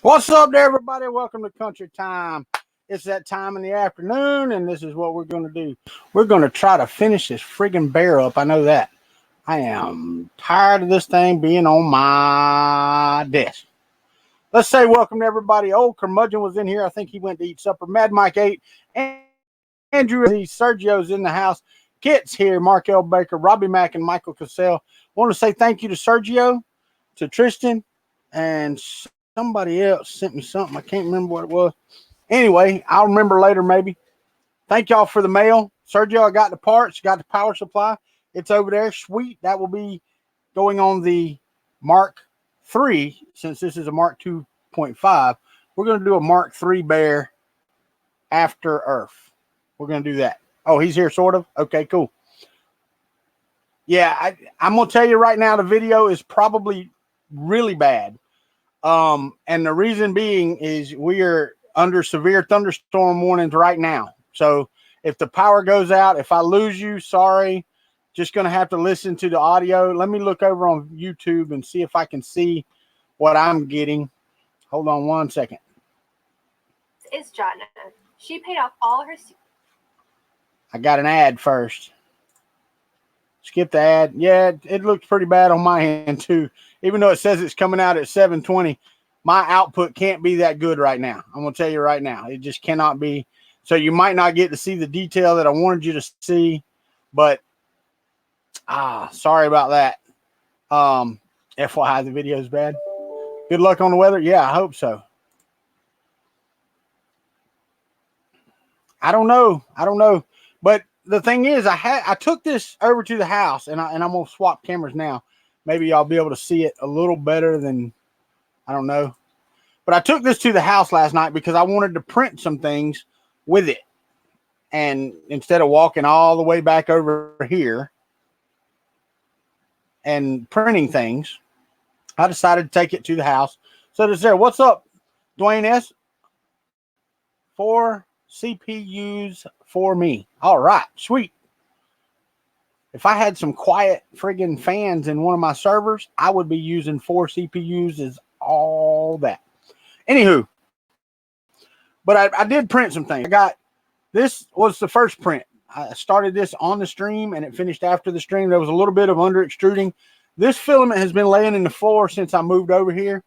What's up there, everybody? Welcome to Country Time. It's that time in the afternoon, and this is what we're going to do. We're going to try to finish this friggin' bear up. I know that. I am tired of this thing being on my desk. Let's say welcome to everybody. Old Curmudgeon was in here. I think he went to eat supper. Mad Mike ate. Andrew, Sergio's in the house. Kit's here. Mark L. Baker, Robbie Mack, and Michael Cassell. I want to say thank you to Sergio, to Tristan, and somebody else sent me something. I can't remember what it was. Anyway, I'll remember later maybe. Thank y'all for the mail. Sergio, I got the parts, got the power supply. It's over there. Sweet. That will be going on the Mark III, since this is a Mark 2.5. We're going to do a Mark III bear after Earth. We're going to do that. Oh, he's here, sort of? Okay, cool. Yeah, I'm going to tell you right now, the video is probably really bad. And the reason being is we are under severe thunderstorm warnings right now. So if the power goes out, if I lose you, sorry, just going to have to listen to the audio. Let me look over on YouTube and see if I can see what I'm getting. Hold on one second. Is Jonna. She paid off all her. I got an ad first. Skip the ad. Yeah, it looks pretty bad on my end too. Even though it says it's coming out at 720, my output can't be that good right now. I'm going to tell you right now. It just cannot be. So you might not get to see the detail that I wanted you to see, but sorry about that. FYI, the video is bad. Good luck on the weather. Yeah, I hope so. I don't know. But the thing is, I took this over to the house, and I'm going to swap cameras now. Maybe I'll be able to see it a little better than, I don't know. But I took this to the house last night because I wanted to print some things with it. And instead of walking all the way back over here and printing things, I decided to take it to the house. So it's there. What's up, Dwayne S? 4 CPUs for me. All right, sweet. If I had some quiet friggin' fans in one of my servers, I would be using 4 CPUs as all that. Anywho, but I did print some things. This was the first print. I started this on the stream and it finished after the stream. There was a little bit of under extruding. This filament has been laying in the floor since I moved over here,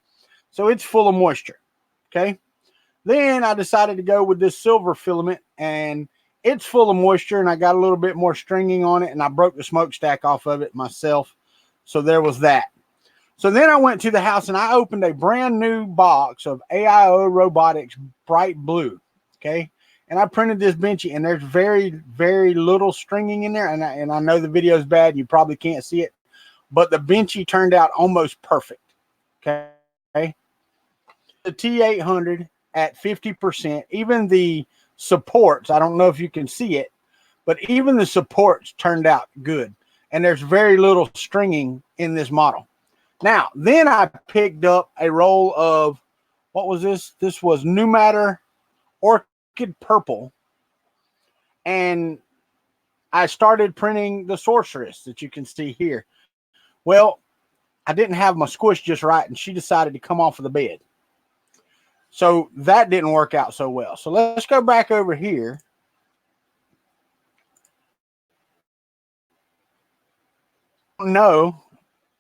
so it's full of moisture. Okay. Then I decided to go with this silver filament, and it's full of moisture, and I got a little bit more stringing on it, and I broke the smokestack off of it myself. So there was that. So then I went to the house, and I opened a brand new box of AIO Robotics Bright Blue, okay? And I printed this benchy, and there's very, very little stringing in there, and I know the video is bad. You probably can't see it, but the benchy turned out almost perfect, okay? The T800 at 50%, even the supports, I don't know if you can see it, but even the supports turned out good. And there's very little stringing in this model. Now, then I picked up a roll of, what was this? This was New Matter Orchid Purple. And I started printing the Sorceress that you can see here. Well, I didn't have my squish just right, and she decided to come off of the bed. So that didn't work out so well. So let's go back over here. I don't know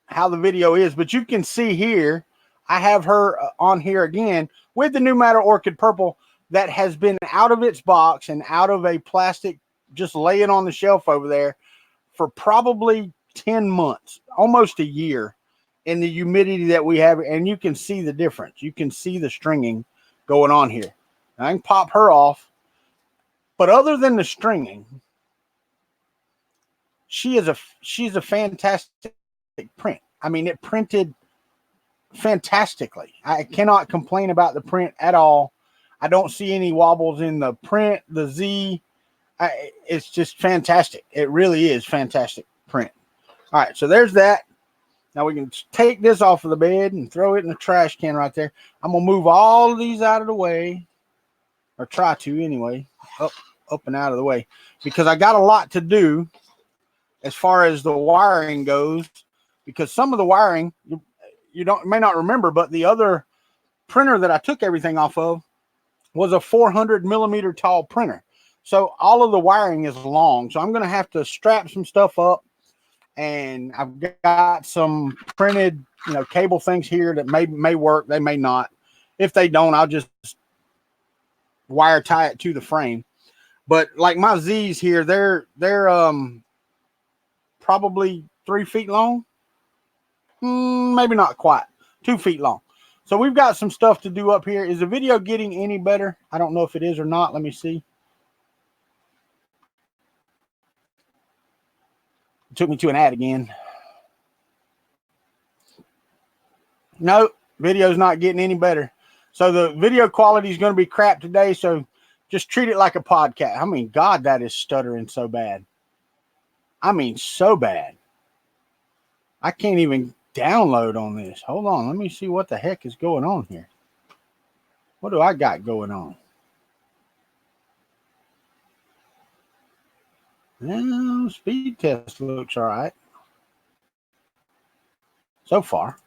how the video is, but you can see here, I have her on here again with the New Matter Orchid Purple that has been out of its box and out of a plastic, just laying on the shelf over there for probably 10 months, almost a year, in the humidity that we have. And you can see the difference. You can see the stringing going on here. Now, I can pop her off, but other than the stringing, she's a fantastic print. I mean, it printed fantastically. I cannot complain about the print at all. I don't see any wobbles in the print, the Z. It's just fantastic. It really is fantastic print. All right, so there's that. Now we can take this off of the bed and throw it in the trash can right there. I'm going to move all of these out of the way, or try to anyway, up and out of the way, because I got a lot to do as far as the wiring goes, because some of the wiring you may not remember, but the other printer that I took everything off of was a 400 millimeter tall printer. So all of the wiring is long. So I'm going to have to strap some stuff up, and I've got some printed, cable things here that may work. They may not. If they don't, I'll just wire tie it to the frame. But like my Z's here, they're probably 3 feet long. Maybe not quite 2 feet long. So we've got some stuff to do up here. Is the video getting any better? I don't know if it is or not. Let me see. It took me to an ad again. No, video's not getting any better. So the video quality is going to be crap today. So just treat it like a podcast. I mean, God, that is stuttering so bad. I mean, so bad. I can't even download on this. Hold on. Let me see what the heck is going on here. What do I got going on? Well, speed test looks all right. So far.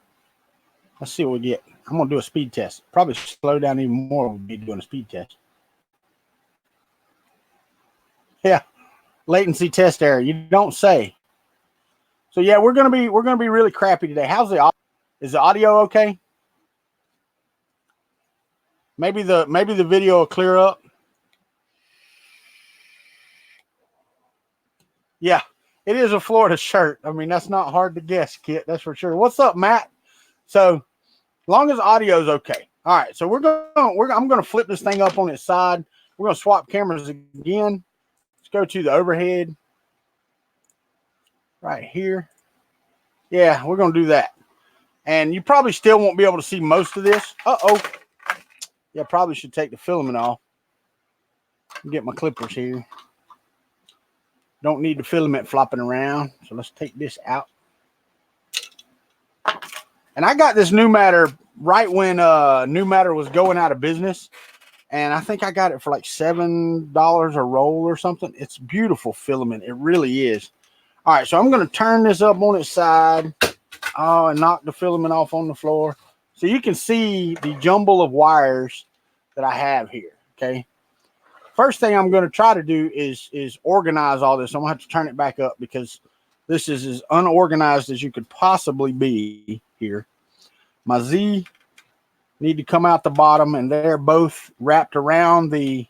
Let's see what we get. I'm going to do a speed test. Probably slow down even more when we be doing a speed test. Yeah. Latency test error. You don't say. So yeah, we're gonna be really crappy today. How's the audio? Is the audio okay? Maybe the video will clear up. Yeah, it is a Florida shirt. I mean, that's not hard to guess, Kit. That's for sure. What's up, Matt? So, long as audio is okay. All right. So I'm gonna flip this thing up on its side. We're gonna swap cameras again. Let's go to the overhead right here. Yeah, we're gonna do that. And you probably still won't be able to see most of this. Uh-oh. Yeah, probably should take the filament off. Get my clippers here. Don't need the filament flopping around. So let's take this out. And I got this New Matter right when New Matter was going out of business. And I think I got it for like $7 a roll or something. It's beautiful filament. It really is. All right, so I'm going to turn this up on its side. Oh, and knock the filament off on the floor. So you can see the jumble of wires that I have here, okay? First thing I'm going to try to do is organize all this. I'm going to have to turn it back up because this is as unorganized as you could possibly be here. My Z need to come out the bottom, and they're both wrapped around the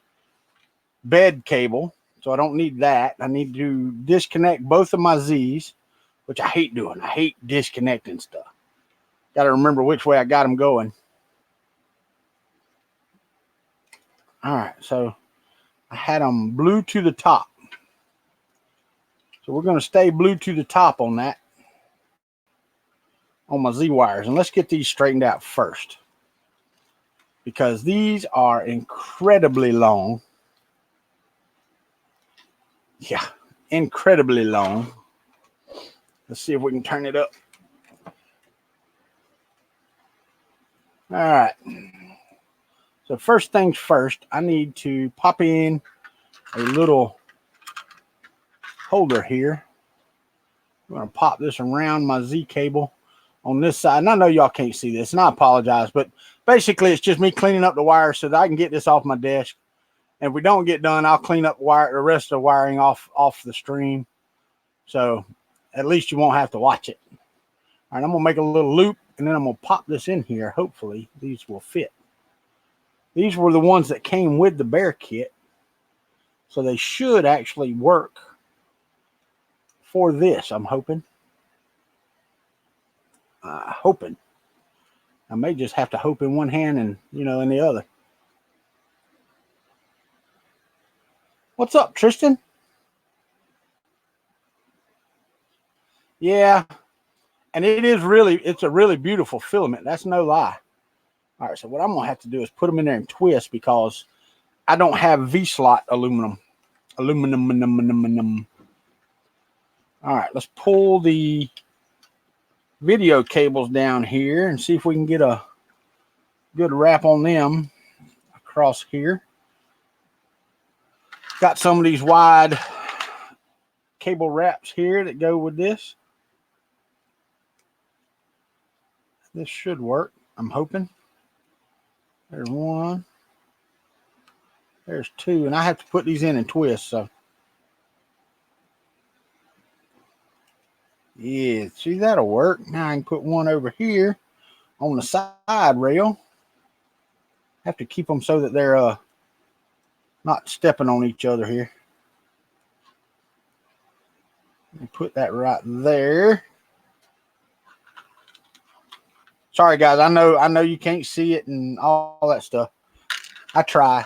bed cable, so I don't need that. I need to disconnect both of my Z's, which I hate doing. I hate disconnecting stuff. Got to remember which way I got them going. All right, so I had them blue to the top. So we're going to stay blue to the top on that, on my Z wires. And let's get these straightened out first, because these are incredibly long. Yeah, incredibly long. Let's see if we can turn it up. All right. So first things first, I need to pop in a little holder here. I'm going to pop this around my Z cable on this side. And I know y'all can't see this, and I apologize, but basically it's just me cleaning up the wires so that I can get this off my desk. And if we don't get done, I'll clean up the rest of the wiring off the stream. So at least you won't have to watch it. All right, I'm going to make a little loop, and then I'm going to pop this in here. Hopefully these will fit. These were the ones that came with the Bear kit, so they should actually work for this, I'm hoping. Hoping. I may just have to hope in one hand and, in the other. What's up, Tristan? Yeah. And it's a really beautiful filament. That's no lie. All right, so what I'm going to have to do is put them in there and twist, because I don't have V-slot aluminum. Aluminum. All right, let's pull the video cables down here and see if we can get a good wrap on them across here. Got some of these wide cable wraps here that go with this. This should work, I'm hoping. There's one. There's two, and I have to put these in and twist, so. Yeah, see, that'll work. Now I can put one over here on the side rail. Have to keep them so that they're not stepping on each other here. And put that right there. Sorry guys, I know you can't see it and all that stuff. I try.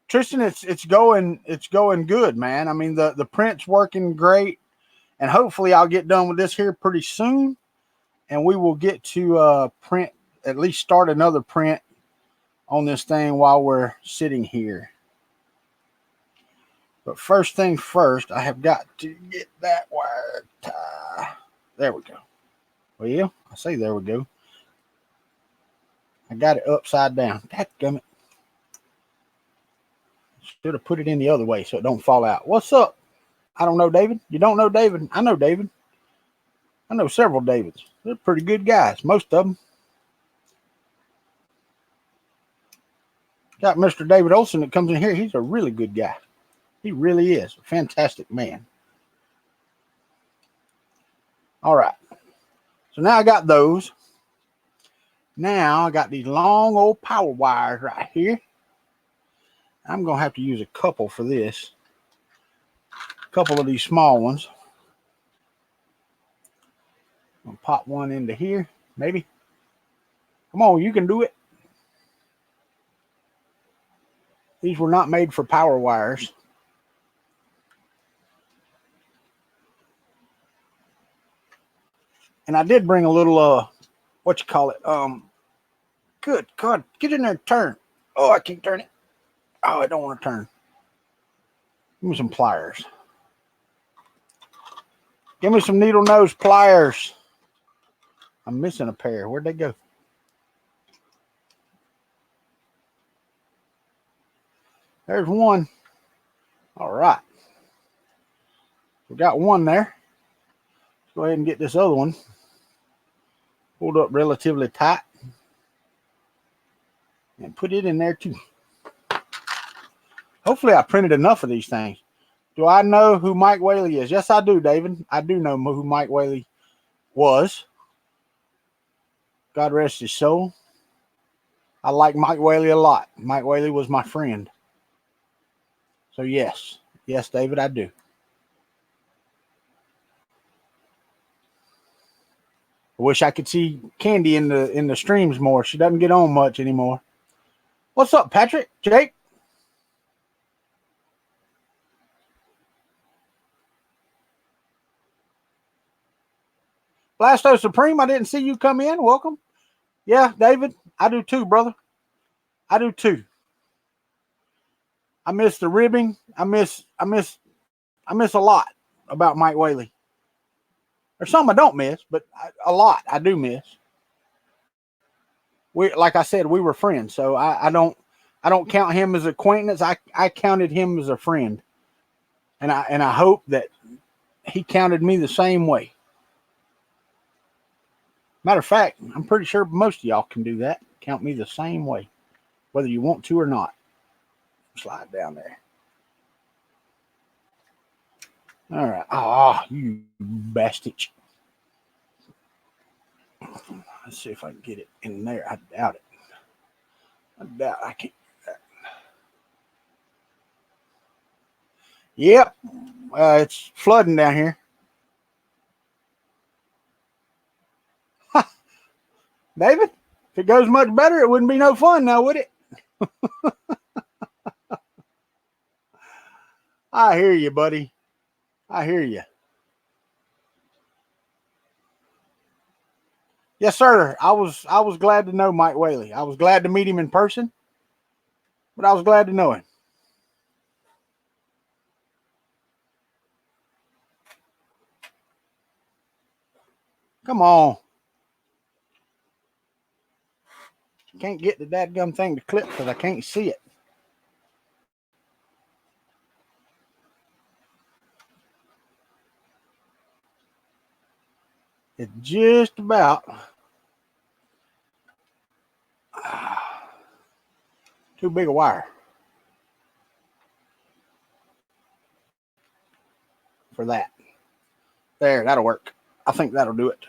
Tristan, it's going good, man. I mean the print's working great, and hopefully I'll get done with this here pretty soon, and we will get to print, at least start another print on this thing while we're sitting here. But first thing first, I have got to get that wire tie. There we go. Well, I say there we go. I got it upside down. Dadgummit. Should have put it in the other way so it don't fall out. What's up? I don't know David. You don't know David? I know David. I know several Davids. They're pretty good guys, most of them. Got Mr. David Olson that comes in here. He's a really good guy. He really is a fantastic man. All right. So now I got those. Now I got these long old power wires right here. I'm going to have to use a couple for this. A couple of these small ones. I'm going to pop one into here, maybe. Come on, you can do it. These were not made for power wires. And I did bring a little, what you call it? Good God, get in there and turn. Oh, I can't turn it. Oh, I don't want to turn. Give me some pliers. Give me some needle nose pliers. I'm missing a pair. Where'd they go? There's one. All right. We got one there. Let's go ahead and get this other one pulled up relatively tight and put it in there too. Hopefully I printed enough of these things. Do I know who Mike Whaley is? Yes, I do, David. I do know who Mike Whaley was. God rest his soul. I like Mike Whaley a lot. Mike Whaley was my friend. So yes. Yes, David, I do. I wish I could see Candy in the streams more. She doesn't get on much anymore. What's up, Patrick? Jake? Blasto Supreme, I didn't see you come in. Welcome. Yeah, David, I do too, brother. I do too. I miss the ribbing. I miss a lot about Mike Whaley. There's some I don't miss, but a lot I do miss. We, like I said, we were friends, so I don't count him as an acquaintance. I counted him as a friend, and I hope that he counted me the same way. Matter of fact, I'm pretty sure most of y'all can do that. Count me the same way, whether you want to or not. Slide down there. All right. Oh, you bastard. Let's see if I can get it in there. I doubt it. I doubt I can't do that. Yep. It's flooding down here. David, if it goes much better, it wouldn't be no fun now, would it? I hear you, buddy. I hear you. Yes, sir. I was glad to know Mike Whaley. I was glad to meet him in person, but I was glad to know him. Come on. Can't get the dadgum thing to clip because I can't see it. It's just about. Too big a wire for that. There, that'll work. I think that'll do it.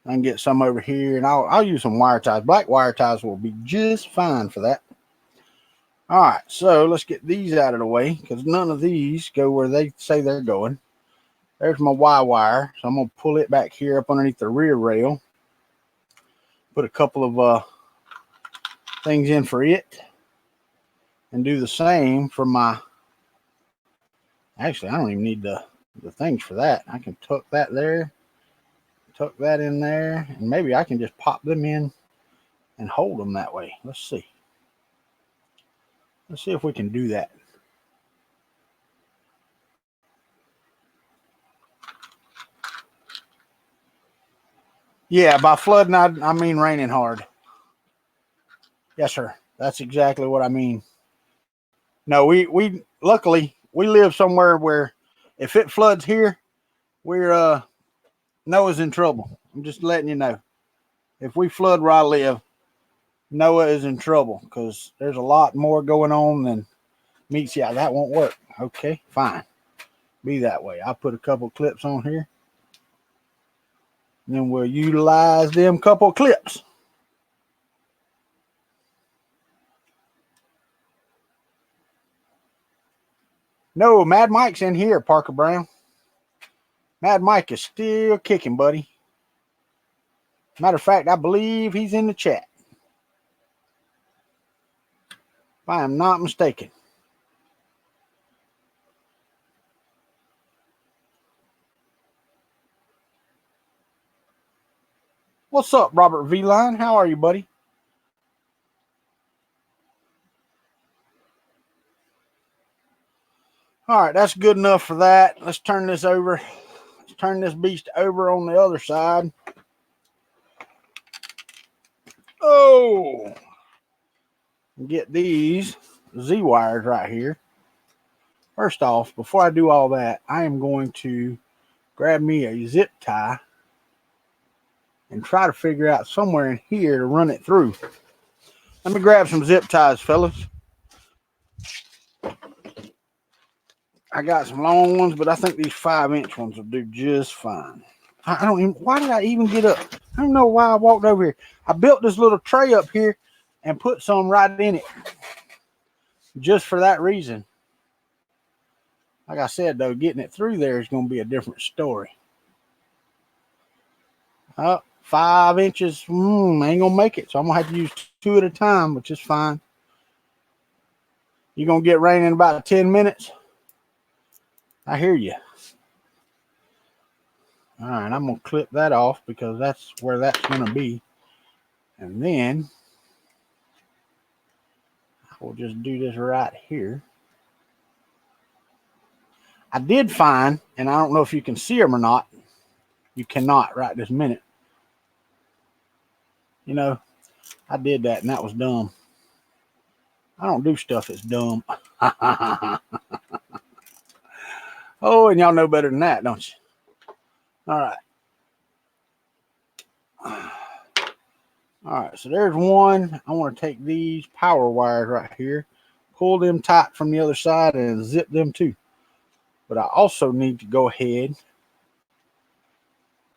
I can get some over here, and I'll use some wire ties. Black wire ties will be just fine for that. All right, so let's get these out of the way because none of these go where they say they're going. There's my Y wire, so I'm going to pull it back here up underneath the rear rail. Put a couple of things in for it, and do the same for my. Actually, I don't even need the things for that. I can tuck that there, tuck that in there, and maybe I can just pop them in and hold them that way. Let's see. Let's see if we can do that. Yeah, by flooding, I mean raining hard. Yes, sir. That's exactly what I mean. No, we luckily we live somewhere where if it floods here, we're Noah's in trouble. I'm just letting you know. If we flood where I live, Noah is in trouble because there's a lot more going on than meets. Yeah, that won't work. Okay, fine. Be that way. I'll put a couple clips on here. And then we'll utilize them couple clips. No, Mad Mike's in here, Parker Brown. Mad Mike is still kicking, buddy. Matter of fact, I believe he's in the chat. If I am not mistaken. What's up, Robert V-Line? How are you, buddy? All right, that's good enough for that. Let's turn this over. Let's turn this beast over on the other side. Oh, get these Z wires right here. First off, before I do all that, I am going to grab me a zip tie and try to figure out somewhere in here to run it through. Let me grab some zip ties, fellas. I got some long ones, but I think these 5-inch ones will do just fine. I don't even, why did I even get up? I don't know why I walked over here. I built this little tray up here and put some right in it. Just for that reason. Like I said, though, getting it through there is going to be a different story. 5 inches, ain't going to make it. So I'm going to have to use 2 at a time, which is fine. You're going to get rain in about 10 minutes? I hear you. All right, I'm going to clip that off because that's where that's going to be. And then we'll just do this right here. I did find, and I don't know if you can see them or not. You cannot right this minute. You know, I did that and that was dumb. I don't do stuff that's dumb. Oh, and y'all know better than that, don't you? All right. All right, so there's one. I want to take these power wires right here, pull them tight from the other side and zip them too. But I also need to go ahead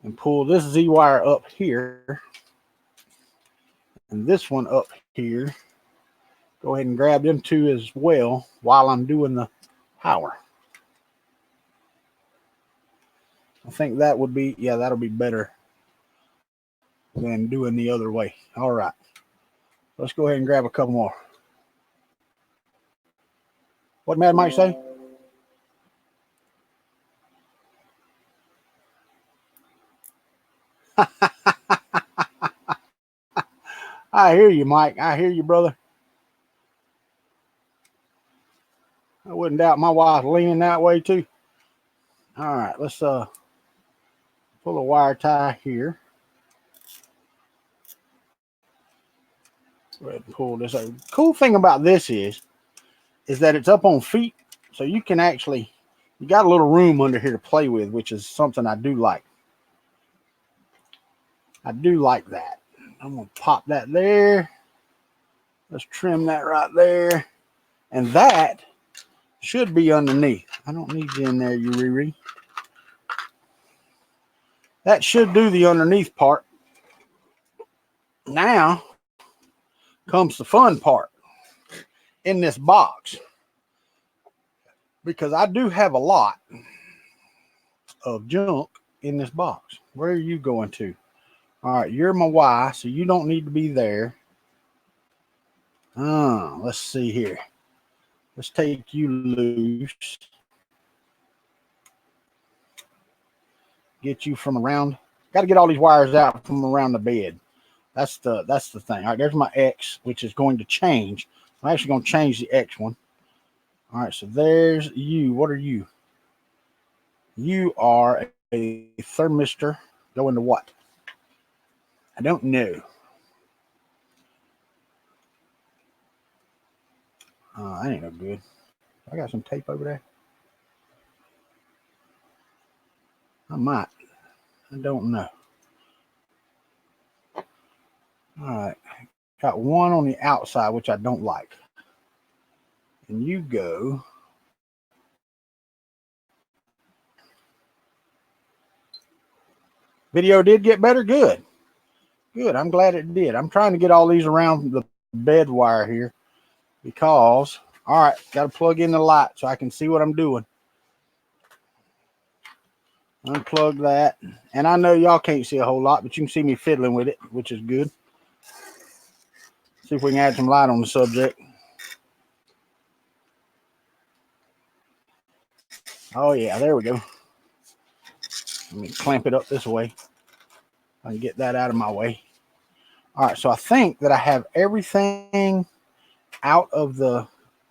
and pull this Z wire up here and this one up here. Go ahead and grab them two as well while I'm doing the power. I think that would be, yeah, that'll be better than doing the other way. All right. Let's go ahead and grab a couple more. What Mad Mike say? I hear you, Mike. I hear you, brother. I wouldn't doubt my wife leaning that way too. All right, let's pull a wire tie here. Go ahead and pull this over. Cool thing about this is that it's up on feet, so you can actually, you got a little room under here to play with, which is something I do like. I do like that. I'm gonna pop that there. Let's trim that right there. And that should be underneath. I don't need you in there, you Riri. That should do the underneath part. Now comes the fun part in this box. Because I do have a lot of junk in this box. Where are you going to? All right, you're my Y, so you don't need to be there. Let's see here. Let's take you loose. Get you from around. Got to get all these wires out from around the bed. That's the thing. All right, there's my X, which is going to change. I'm actually going to change the X one. All right, so there's you. What are you? You are a thermistor. Go into what? I don't know. That ain't no good. I got some tape over there. I might. I don't know. All right. Got one on the outside, which I don't like. And you go. Video did get better. Good. Good. I'm glad it did. I'm trying to get all these around the bed wire here because, all right, got to plug in the light so I can see what I'm doing. Unplug that. And I know y'all can't see a whole lot, but you can see me fiddling with it, which is good. See if we can add some light on the subject. Oh, yeah, there we go. Let me clamp it up this way. I can get that out of my way. All right, so I think that I have everything out of the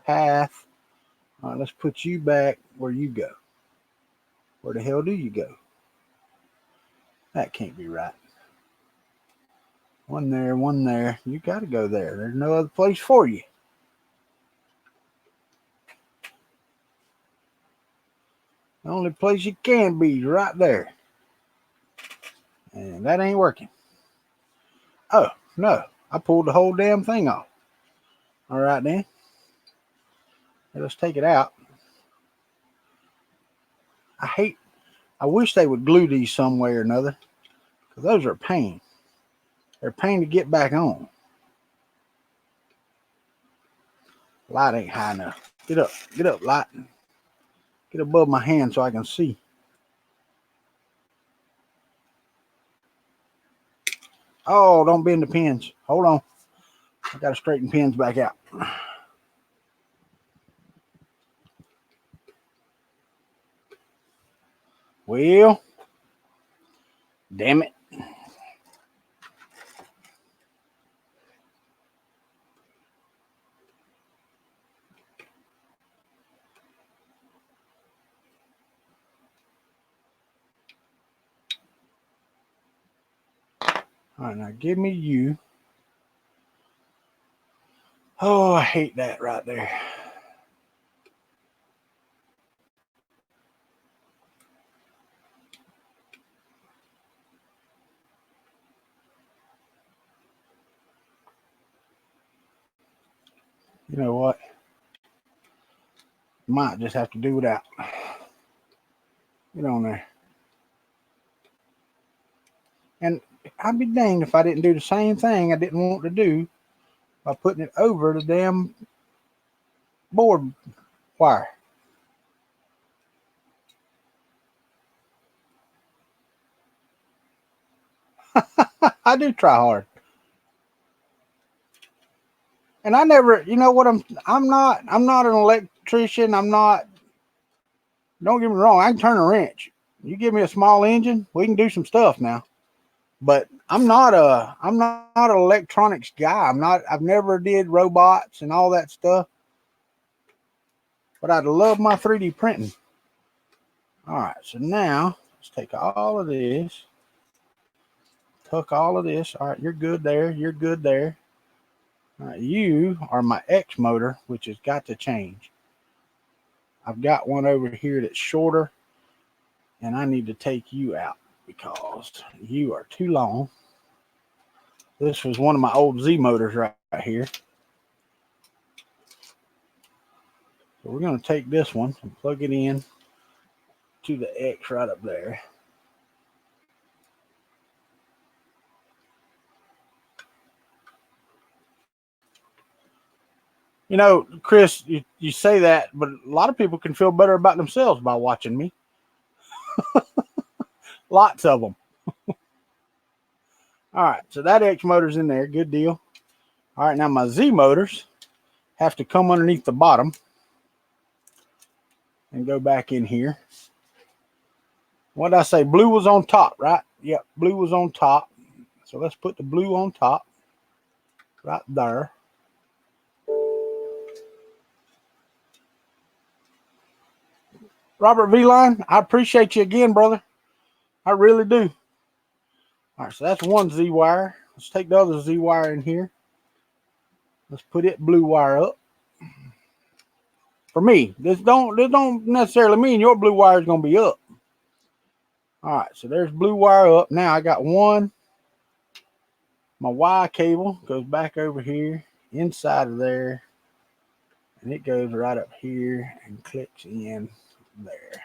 path. All right, let's put you back where you go. Where the hell do you go? That can't be right. One there, one there. You got to go there. There's no other place for you. The only place you can be is right there. And that ain't working. Oh, no. I pulled the whole damn thing off. All right, then. Let's take it out. I wish they would glue these some way or another. Because those are a pain. They're a pain to get back on. Light ain't high enough. Get up, light. Get above my hand so I can see. Oh, don't bend the pins. Hold on. I got to straighten pins back out. Well, damn it. All right, now give me you. Oh, I hate that right there. You know what? Might just have to do without. Get on there. And I'd be danged if I didn't do the same thing I didn't want to do by putting it over the damn board wire. I do try hard. And I never, you know what, I'm not an electrician. Don't get me wrong, I can turn a wrench. You give me a small engine, we can do some stuff now. But I'm not an electronics guy. I've never did robots and all that stuff. But I'd love my 3D printing. All right, so now let's take all of this. Tuck all of this. All right, you're good there. You're good there. All right, you are my X motor, which has got to change. I've got one over here that's shorter, and I need to take you out because you are too long. This was one of my old Z motors right here. So we're going to take this one and plug it in to the X right up there. You know, Chris, you say that, but a lot of people can feel better about themselves by watching me. Lots of them. All right, so that X motor's in there. Good deal. All right, now my Z motors have to come underneath the bottom and go back in here. What did I say? Blue was on top, right? Yep, blue was on top. So let's put the blue on top right there. Robert V-Line, I appreciate you again, brother. I really do. All right, so that's one Z wire. Let's take the other Z wire in here. Let's put it blue wire up. For me, this don't necessarily mean your blue wire is going to be up. All right, so there's blue wire up. Now I got one. My Y cable goes back over here, inside of there, and it goes right up here and clicks in there.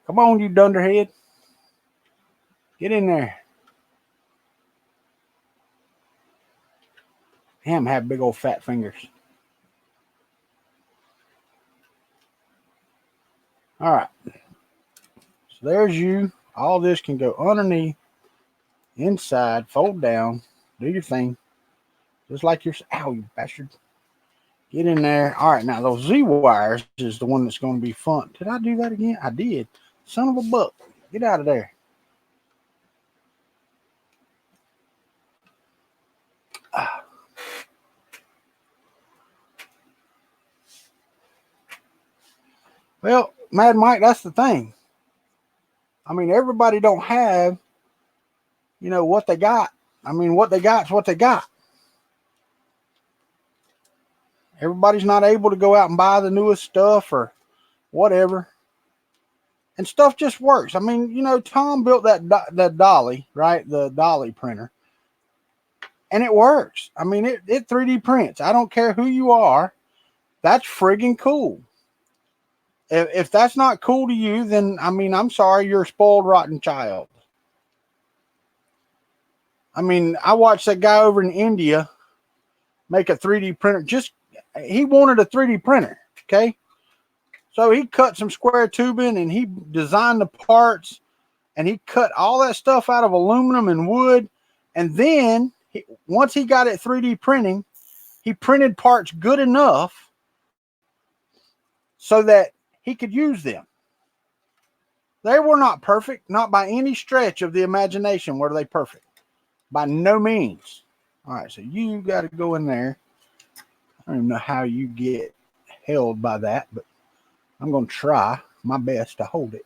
Come on, you dunderhead. Get in there. Damn, have big old fat fingers. All right. So there's you. All this can go underneath, inside, fold down, do your thing. Just like your... Ow, you bastard. Get in there. All right, now those Z wires is the one that's going to be fun. Did I do that again? I did. Son of a buck. Get out of there. Well, Mad Mike, that's the thing. I mean, everybody don't have, you know, what they got. I mean, what they got is what they got. Everybody's not able to go out and buy the newest stuff or whatever. And stuff just works. I mean, you know, Tom built that dolly, right? The dolly printer. And it works. I mean, it 3D prints. I don't care who you are. That's friggin' cool. If that's not cool to you, then, I mean, I'm sorry, you're a spoiled, rotten child. I mean, I watched that guy over in India make a 3D printer. He wanted a 3D printer, okay? So he cut some square tubing and he designed the parts and he cut all that stuff out of aluminum and wood. And then, once he got it 3D printing, he printed parts good enough so that he could use them. They were not perfect, not by any stretch of the imagination were they perfect. By no means. All right, so you got to go in there. I don't even know how you get held by that, but I'm going to try my best to hold it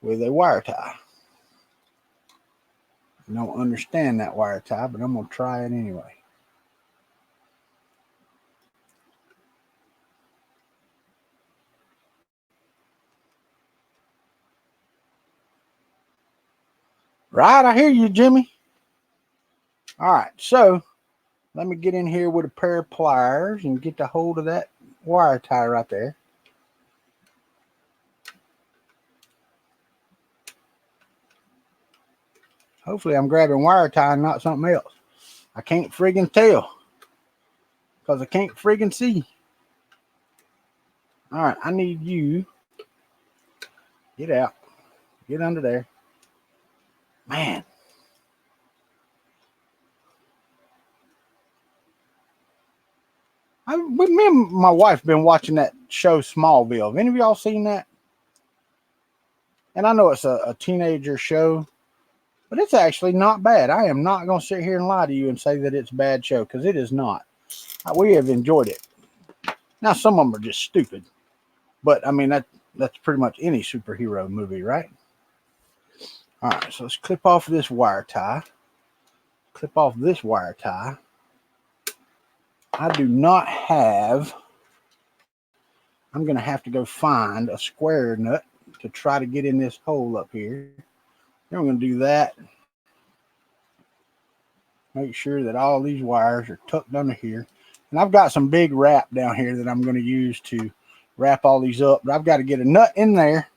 with a wire tie. I don't understand that wire tie, but I'm going to try it anyway. Right, I hear you, Jimmy. All right, so let me get in here with a pair of pliers and get the hold of that wire tie right there. Hopefully I'm grabbing wire tie and not something else. I can't friggin' tell because I can't friggin' see. All right, I need you. Get out. Get under there. Man. Me and my wife been watching that show Smallville. Have any of y'all seen that? And I know it's a teenager show, but it's actually not bad. I am not going to sit here and lie to you and say that it's a bad show because it is not. We have enjoyed it. Now, some of them are just stupid, but I mean, that's pretty much any superhero movie, right? All right, so let's clip off this wire tie. Clip off this wire tie. I do not have, I'm going to have to go find a square nut to try to get in this hole up here. Then we're going to do that. Make sure that all these wires are tucked under here. And I've got some big wrap down here that I'm going to use to wrap all these up. But I've got to get a nut in there,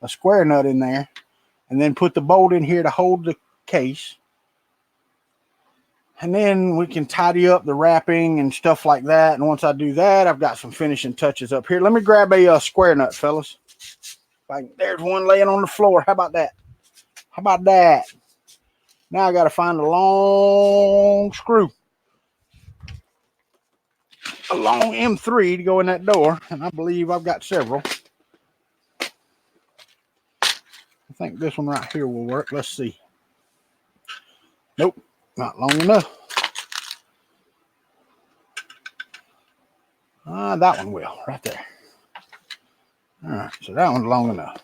a square nut in there, and then put the bolt in here to hold the case. And then we can tidy up the wrapping and stuff like that. And once I do that, I've got some finishing touches up here. Let me grab a square nut, fellas. There's one laying on the floor. How about that? How about that? Now I got to find a long screw. A long M3 to go in that door. And I believe I've got several. I think this one right here will work. Let's see. Nope. Not long enough. That one will, right there. All right, so that one's long enough.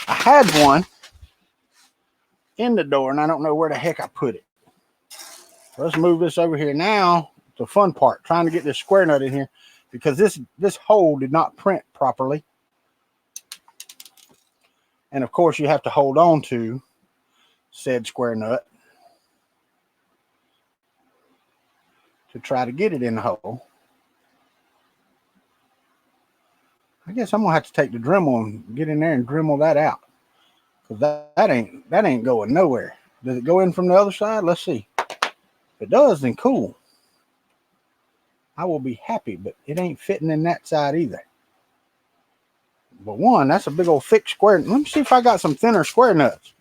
I had one in the door, and I don't know where the heck I put it. So let's move this over here. Now, the fun part, trying to get this square nut in here, because this hole did not print properly. And, of course, you have to hold on to said square nut to try to get it in the hole. I guess I'm gonna have to take the Dremel and get in there and Dremel that out, because that ain't going nowhere. Does it go in from the other side? Let's see. If it does, then cool. I will be happy, but it ain't fitting in that side either. But one, that's a big old thick square. Let me see if I got some thinner square nuts.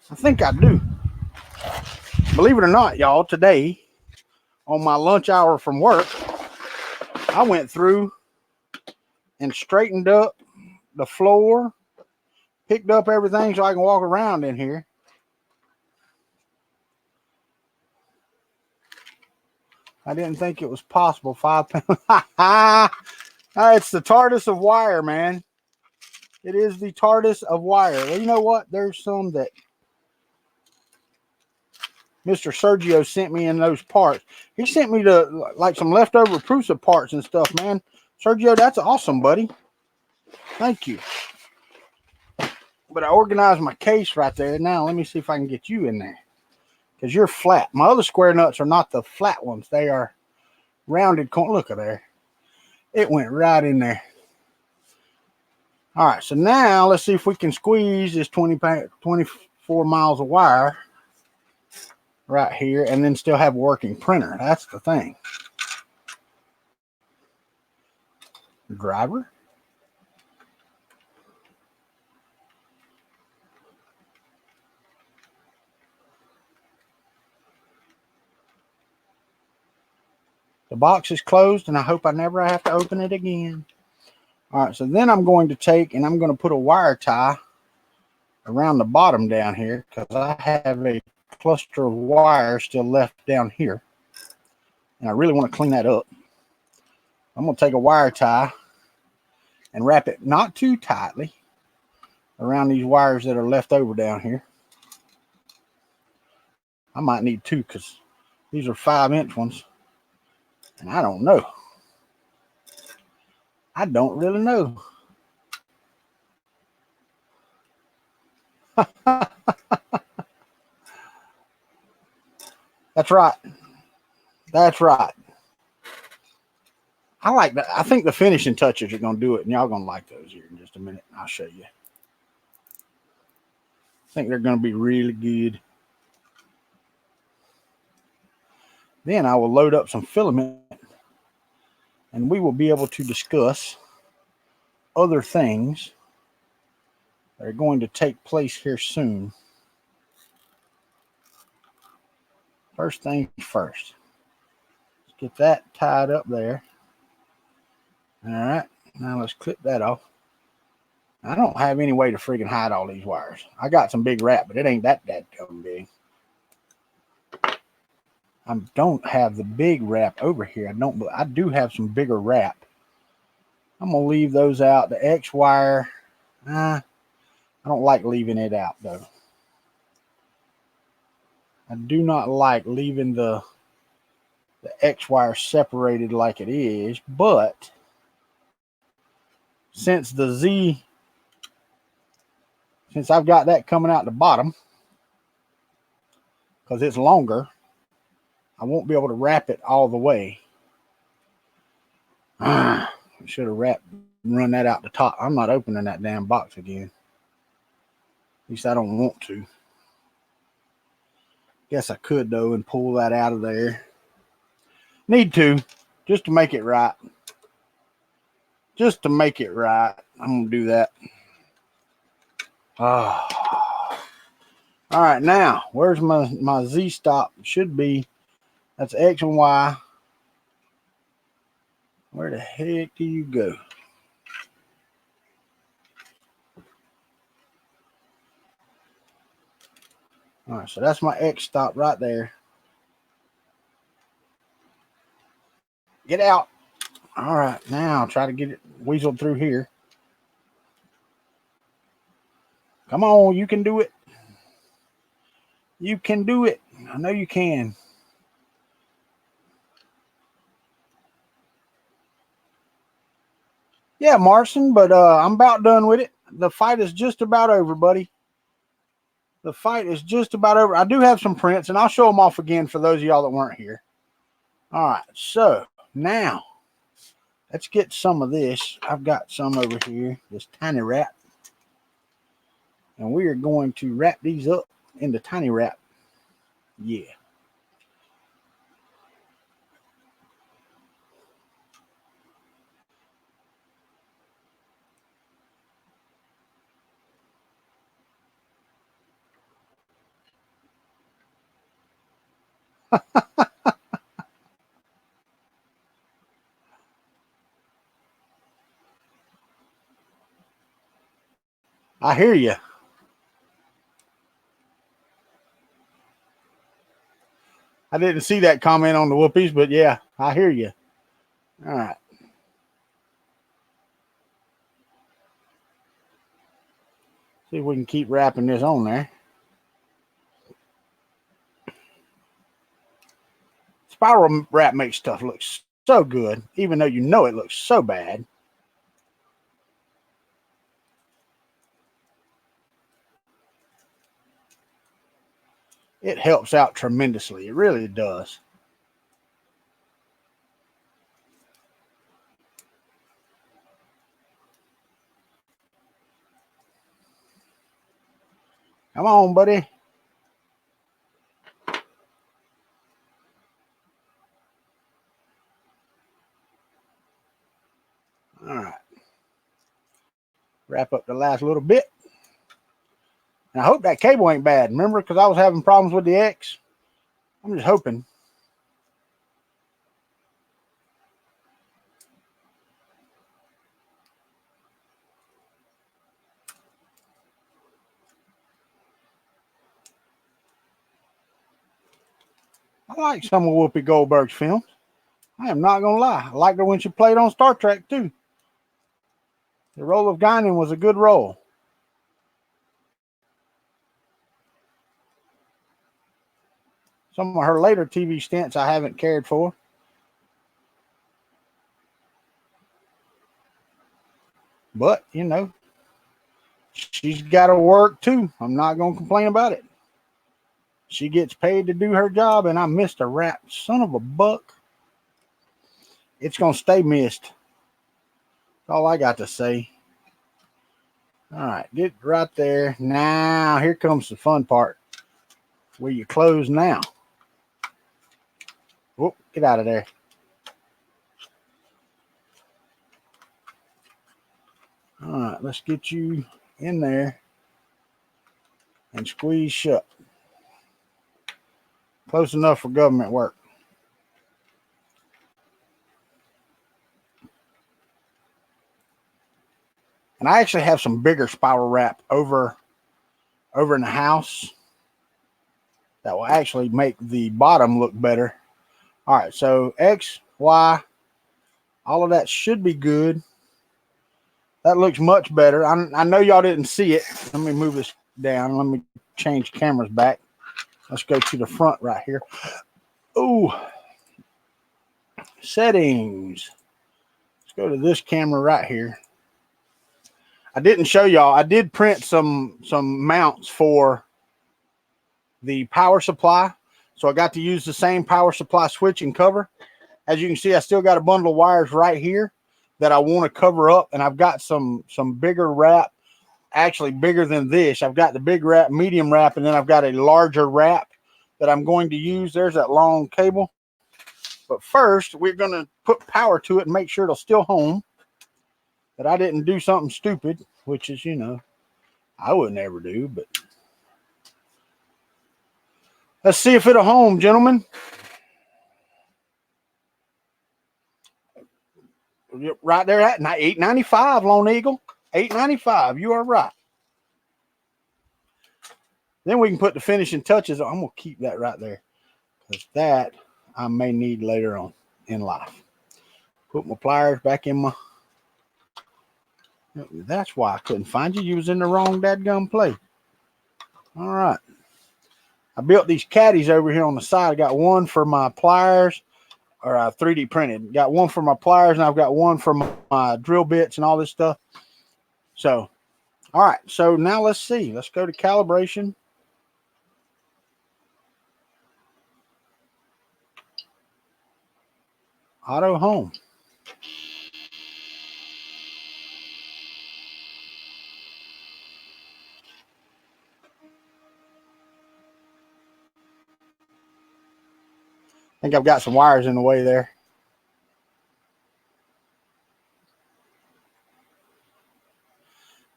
I think I do. Believe it or not, y'all, today on my lunch hour from work, I went through and straightened up the floor, picked up everything so I can walk around in here. I didn't think it was possible. 5 pounds. It's the TARDIS of wire, man. It is the TARDIS of wire. Well, you know what? There's some that Mr. Sergio sent me in those parts. He sent me like some leftover Prusa parts and stuff, man. Sergio, that's awesome, buddy. Thank you. But I organized my case right there. Now, let me see if I can get you in there, because you're flat. My other square nuts are not the flat ones. They are rounded. Look at there. It went right in there. All right, so now let's see if we can squeeze this 24 miles of wire right here and then still have a working printer. That's the thing. Driver. The box is closed, and I hope I never have to open it again. All right, so then I'm going to take and I'm going to put a wire tie around the bottom down here, because I have a cluster of wire still left down here, and I really want to clean that up. I'm going to take a wire tie and wrap it not too tightly around these wires that are left over down here. I might need two, because these are 5-inch ones, and I don't know. I don't really know. That's right. That's right. I like that. I think the finishing touches are going to do it, and y'all going to like those here in just a minute. I'll show you. I think they're going to be really good. Then I will load up some filament, and we will be able to discuss other things that are going to take place here soon. First thing first. Let's get that tied up there. All right. Now let's clip that off. I don't have any way to freaking hide all these wires. I got some big wrap, but it ain't that big. I don't have the big wrap over here. I do have some bigger wrap. I'm going to leave those out. The X wire, I don't like leaving it out, though. I do not like leaving the X wire separated like it is, but since I've got that coming out the bottom, because it's longer. I won't be able to wrap it all the way. I should have run that out the top. I'm not opening that damn box again. At least I don't want to. Guess I could though and pull that out of there. Need to, just to make it right. Just to make it right. I'm gonna do that. All right, now where's my Z stop? Should be. That's X and Y. Where the heck do you go? All right, so that's my X stop right there. Get out. All right, now try to get it weaseled through here. Come on, you can do it. You can do it. I know you can. Yeah, Marson, but I'm about done with it. The fight is just about over, buddy. The fight is just about over. I do have some prints, and I'll show them off again for those of y'all that weren't here. All right, so now let's get some of this. I've got some over here, this tiny wrap. And we are going to wrap these up into tiny wrap. Yeah. I hear you. I didn't see that comment on the whoopies, but yeah, I hear you. All right. See if we can keep wrapping this on there. Spiral wrap makes stuff look so good, even though you know it looks so bad. It helps out tremendously. It really does. Come on, buddy. All right. Wrap up the last little bit. And I hope that cable ain't bad. Remember, because I was having problems with the X. I'm just hoping. I like some of Whoopi Goldberg's films. I am not going to lie. I liked her when she played on Star Trek, too. The role of Guinan was a good role. Some of her later TV stints I haven't cared for. But, you know, she's got to work, too. I'm not going to complain about it. She gets paid to do her job, and I missed a wrap. Son of a buck. It's going to stay missed. That's all I got to say. All right, get right there. Now, here comes the fun part. Where you close now. Whoop, get out of there. All right, let's get you in there and squeeze shut. Close enough for government work. And I actually have some bigger spiral wrap over in the house that will actually make the bottom look better. All right, so X, Y, all of that should be good. That looks much better. I know y'all didn't see it. Let me move this down. Let me change cameras back. Let's go to the front right here. Ooh. Settings. Let's go to this camera right here. I didn't show y'all. I did print some mounts for the power supply. So I got to use the same power supply switch and cover. As you can see, I still got a bundle of wires right here that I want to cover up, and I've got some bigger wrap, actually bigger than this. I've got the big wrap, medium wrap, and then I've got a larger wrap that I'm going to use. There's that long cable. But first, we're going to put power to it and make sure it'll still home, that I didn't do something stupid, which is, you know, I would never do, but let's see if it'll home, gentlemen. Right there at $8.95, Lone Eagle. $8.95. You are right. Then we can put the finishing touches on. I'm going to keep that right there, because that I may need later on in life. Put my pliers back in my... That's why I couldn't find you. You was in the wrong dadgum play. All right. I built these caddies over here on the side. I got one for my pliers, or 3D printed. Got one for my pliers, and I've got one for my drill bits and all this stuff. So, all right. So now let's see. Let's go to calibration. Auto home. I think I've got some wires in the way there.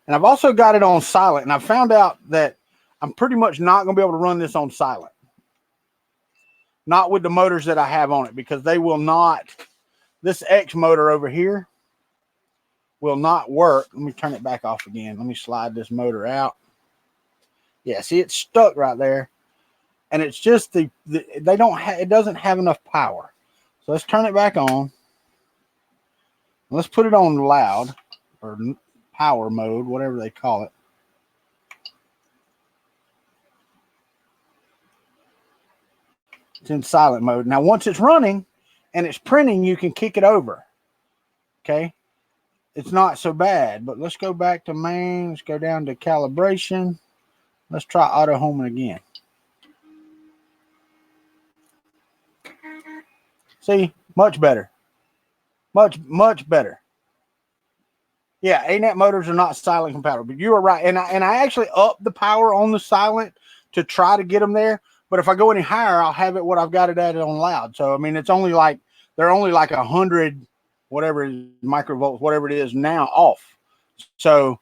And I've also got it on silent. And I found out that I'm pretty much not going to be able to run this on silent. Not with the motors that I have on it, because they will not. This X motor over here will not work. Let me turn it back off again. Let me slide this motor out. Yeah, see, it's stuck right there. And it's just it doesn't have enough power. So let's turn it back on. Let's put it on loud, or power mode, whatever they call it. It's in silent mode. Now, once it's running and it's printing, you can kick it over. Okay. It's not so bad, but let's go back to main. Let's go down to calibration. Let's try auto homing again. See, much better. Much better. Yeah, ANET motors are not silent compatible, but you are right. And I actually upped the power on the silent to try to get them there. But if I go any higher, I'll have it what I've got it at on loud. So, I mean, it's only like, they're only like 100, whatever microvolts, whatever it is now off. So,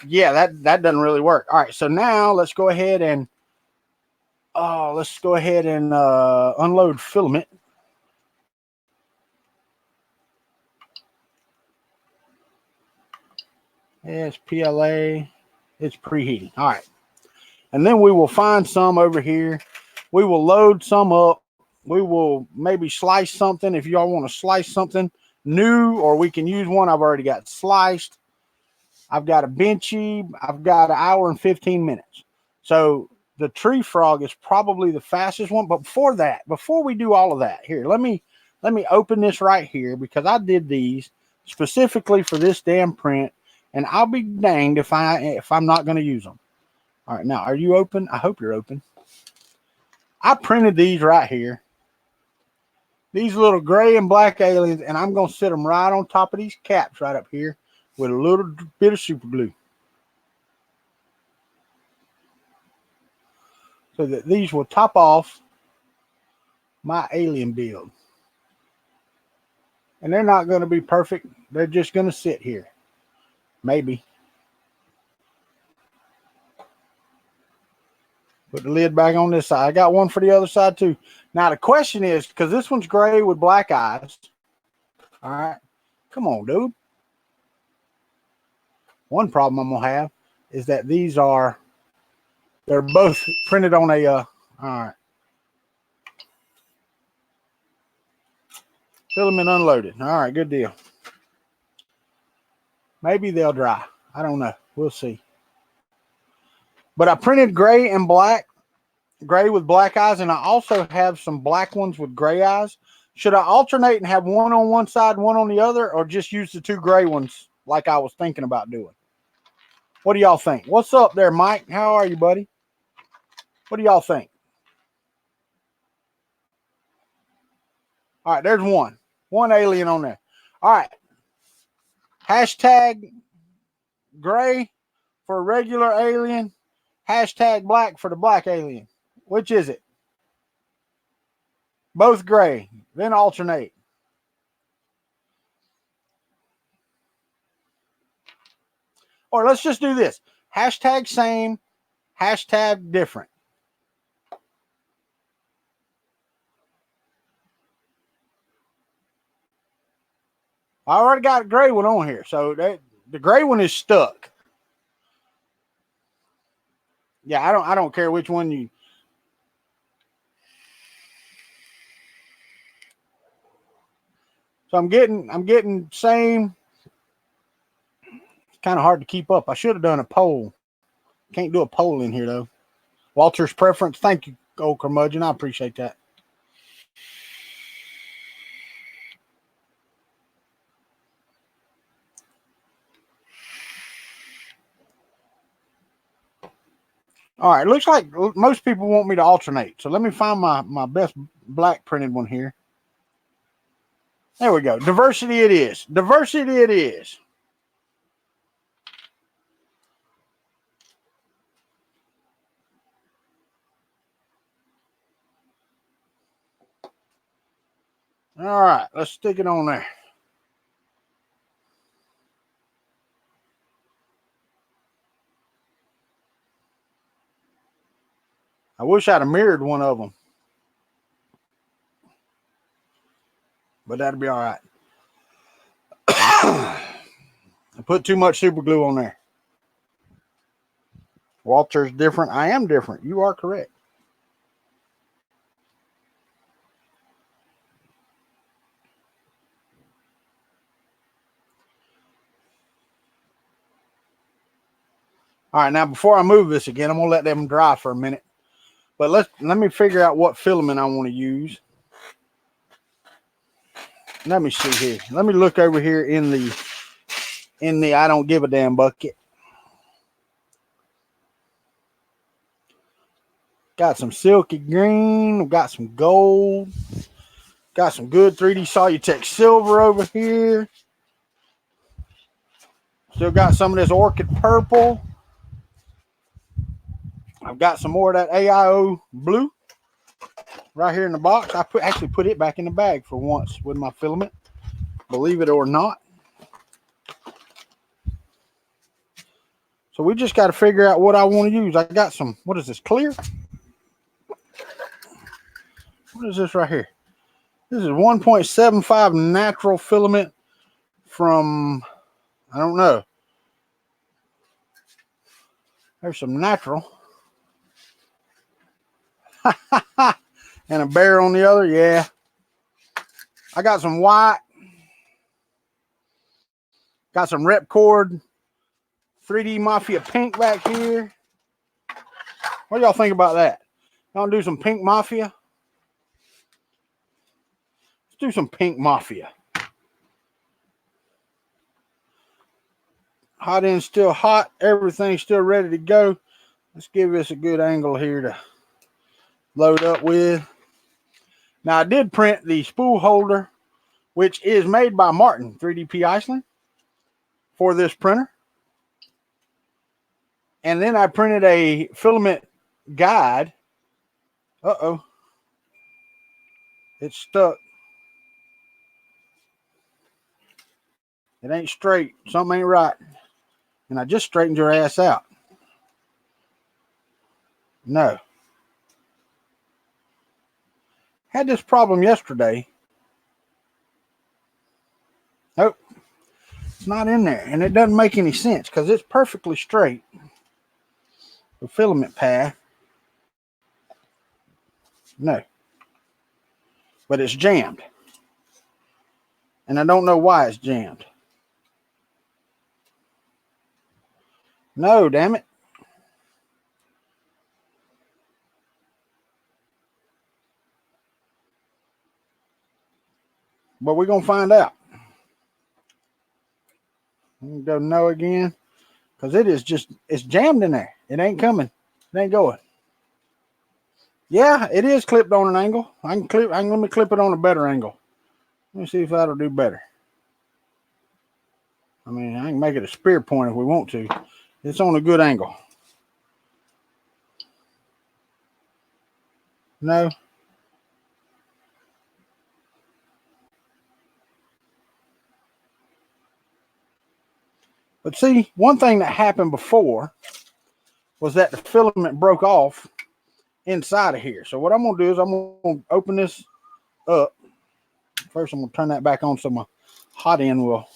yeah, that doesn't really work. All right, so now let's go ahead and, unload filament. Yes, PLA. It's preheating. All right. And then we will find some over here. We will load some up. We will maybe slice something if y'all want to slice something new, or we can use one I've already got sliced. I've got a benchy. I've got 1 hour and 15 minutes. So the tree frog is probably the fastest one. But before we do all of that, here, let me open this right here, because I did these specifically for this damn print, and I'll be danged if I'm not going to use them. All right, now, are you open? I hope you're open. I printed these right here. These little gray and black aliens, and I'm going to sit them right on top of these caps right up here with a little bit of super glue, so that these will top off my alien build. And they're not going to be perfect. They're just going to sit here. Maybe. Put the lid back on this side. I got one for the other side too. Now the question is, because this one's gray with black eyes. All right. Come on, dude. One problem I'm going to have is that they're both printed on a, all right. Filament unloaded. All right, good deal. Maybe they'll dry. I don't know. We'll see. But I printed gray and black, gray with black eyes, and I also have some black ones with gray eyes. Should I alternate and have one on one side, one on the other, or just use the 2 gray ones like I was thinking about doing? What do y'all think? What's up there, Mike? How are you, buddy? What do y'all think? All right, there's one. One alien on there. All right. Hashtag gray for a regular alien. Hashtag black for the black alien. Which is it? Both gray. Then alternate. Or let's just do this. Hashtag same. Hashtag different. I already got a gray one on here. So the gray one is stuck. Yeah, I don't care which one you. So I'm getting same. It's kind of hard to keep up. I should have done a poll. Can't do a poll in here though. Walter's preference. Thank you, old curmudgeon. I appreciate that. All right, looks like most people want me to alternate. So let me find my best black printed one here. There we go. Diversity it is. Diversity it is. All right, let's stick it on there. I wish I'd have mirrored one of them. But that'd be all right. I put too much super glue on there. Walter's different. I am different. You are correct. All right, now before I move this again, I'm gonna let them dry for a minute. But let me figure out what filament I want to use. Let me see here. Let me look over here in the I don't give a damn bucket. Got some silky green. Got some gold. Got some good 3D Solutech silver over here. Still got some of this orchid purple. I've got some more of that AIO blue right here in the box. I actually put it back in the bag for once with my filament, believe it or not. So we just got to figure out what I want to use. I got some, what is this, clear? What is this right here? This is 1.75 natural filament from, I don't know. There's some natural. And a bear on the other, yeah. I got some white. Got some Repcord 3D Mafia pink back here. What do y'all think about that? Y'all do some pink Mafia? Let's do some pink Mafia. Hot end still hot. Everything's still ready to go. Let's give this a good angle here to load up with. Now I did print the spool holder, which is made by Martin 3DP Iceland for this printer. And then I printed a filament guide. Uh-oh. It's stuck. It ain't straight. Something ain't right. And I just straightened your ass out. No. Had this problem yesterday. Nope. It's not in there. And it doesn't make any sense because it's perfectly straight. The filament path. No. But it's jammed. And I don't know why it's jammed. No, damn it. But we're going to find out. I'm going to go no again. Because it is just, it's jammed in there. It ain't coming. It ain't going. Yeah, it is clipped on an angle. Let me clip it on a better angle. Let me see if that'll do better. I mean, I can make it a spear point if we want to. It's on a good angle. No. But see, one thing that happened before was that the filament broke off inside of here. So what I'm going to do is I'm going to open this up. First, I'm going to turn that back on so my hot end will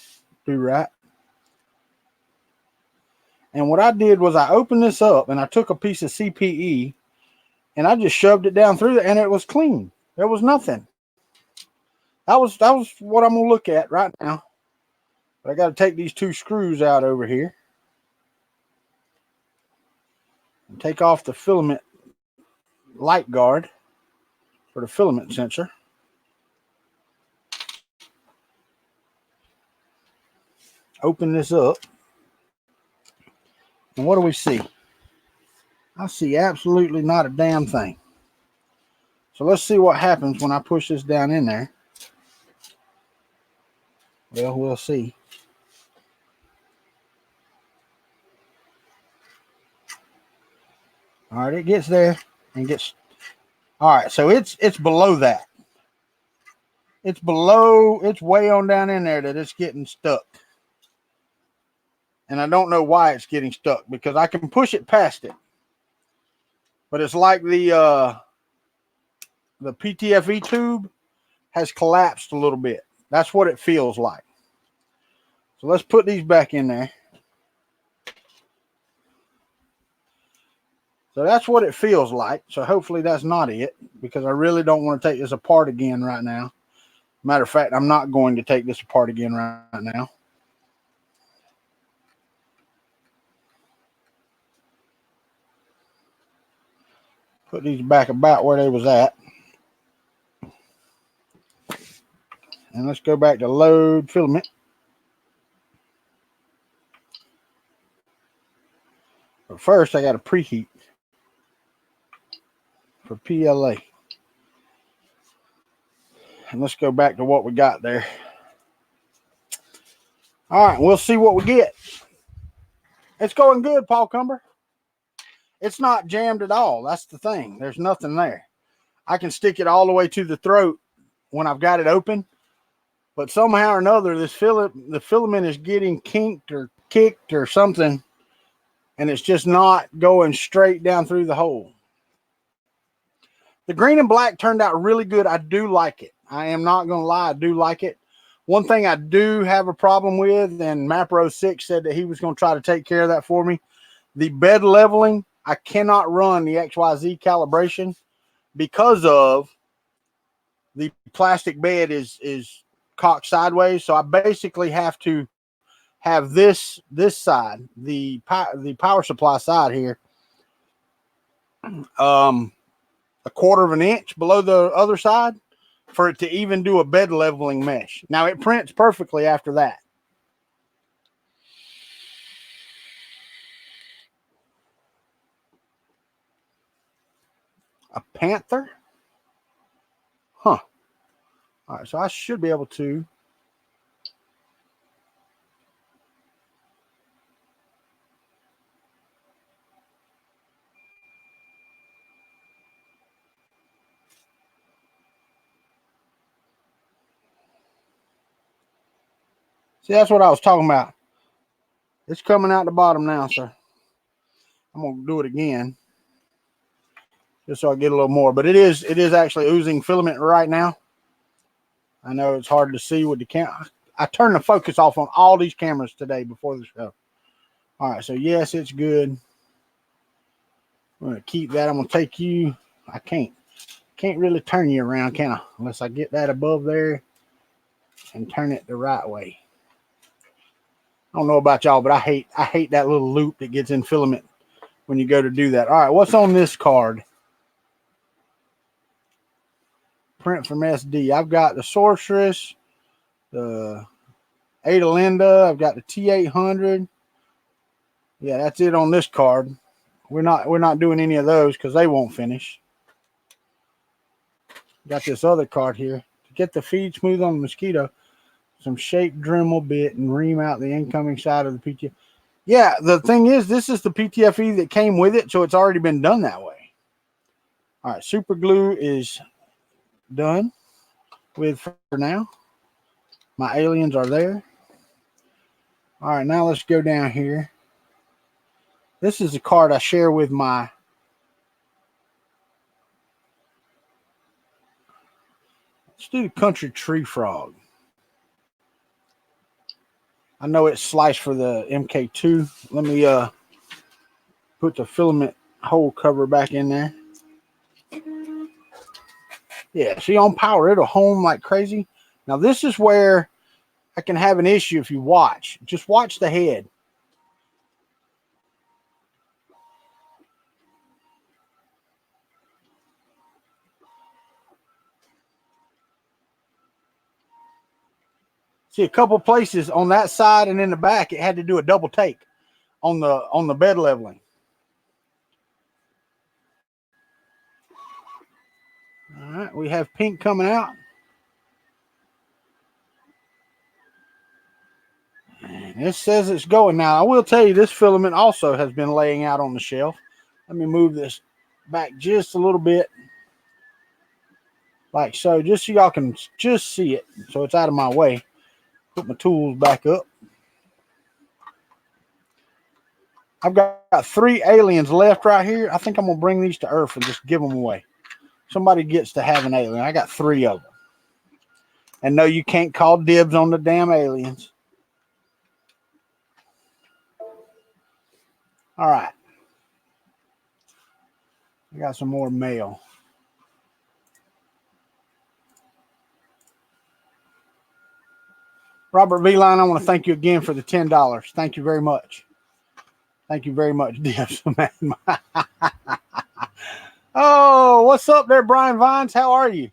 do right. And what I did was I opened this up and I took a piece of CPE and I just shoved it down through there and it was clean. There was nothing. That was what I'm going to look at right now. But I got to take these two screws out over here and take off the filament light guard for the filament sensor. Open this up. And what do we see? I see absolutely not a damn thing. So let's see what happens when I push this down in there. Well, we'll see. All right, it gets there and gets. All right, so it's below that. It's way on down in there that it's getting stuck. And I don't know why it's getting stuck because I can push it past it. But it's like the PTFE tube has collapsed a little bit. That's what it feels like. So let's put these back in there. So that's what it feels like. So hopefully that's not it because I really don't want to take this apart again right now. Matter of fact, I'm not going to take this apart again right now. Put these back about where they was at. And let's go back to load filament. But first, I got to preheat for PLA. And let's go back to what we got there. All right, we'll see what we get. It's going good, Paul Cumber. It's not jammed at all. That's the thing. There's nothing there. I can stick it all the way to the throat when I've got it open. But somehow or another, the filament is getting kinked or kicked or something. And it's just not going straight down through the hole. The green and black turned out really good. I do like it. I am not going to lie. I do like it. One thing I do have a problem with, and Mapro6 said that he was going to try to take care of that for me. The bed leveling, I cannot run the XYZ calibration because of the plastic bed is cocked sideways. So I basically have to have this side, the power supply side here, a quarter of an inch below the other side for it to even do a bed leveling mesh. Now it prints perfectly after that. A Panther? Huh. All right, so I should be able to. See, that's what I was talking about. It's coming out the bottom now, sir. I'm going to do it again. Just so I get a little more. But it is actually oozing filament right now. I know it's hard to see with the camera. I turned the focus off on all these cameras today before the show. All right, so yes, it's good. I'm going to keep that. I'm going to take you. I can't really turn you around, can I? Unless I get that above there and turn it the right way. I don't know about y'all, but I hate that little loop that gets in filament when you go to do that. All right, what's on this card? Print from SD. I've got the Sorceress, the Ada Linda. I've got the T800. Yeah, that's it on this card. We're not doing any of those because they won't finish. Got this other card here, To get the feed smooth on the mosquito, some shape Dremel bit and ream out the incoming side of the PTFE. Yeah, the thing is, this is the PTFE that came with it, so it's already been done that way. All right, super glue is done with for now. My aliens are there. All right, now let's go down here. This is a card I share with my let's do the country tree frog. I know it's sliced for the MK2. Let me put the filament hole cover back in there. Yeah, see, on power, it'll home like crazy. Now, this is where I can have an issue if you watch. Just watch the head. See, a couple places on that side and in the back, it had to do a double take on the bed leveling. All right, we have pink coming out. And it says it's going. Now, I will tell you, this filament also has been laying out on the shelf. Let me move this back just a little bit. Like so, just so y'all can just see it. So it's out of my way. Put my tools back up. I've got 3 aliens left right here. I think I'm going to bring these to Earth and just give them away. Somebody gets to have an alien. I got 3 of them. And no, you can't call dibs on the damn aliens. All right. I got some more mail. Robert V. Line, I want to thank you again for the $10. Thank you very much. Thank you very much, Dibs. Oh, what's up there, Brian Vines? How are you?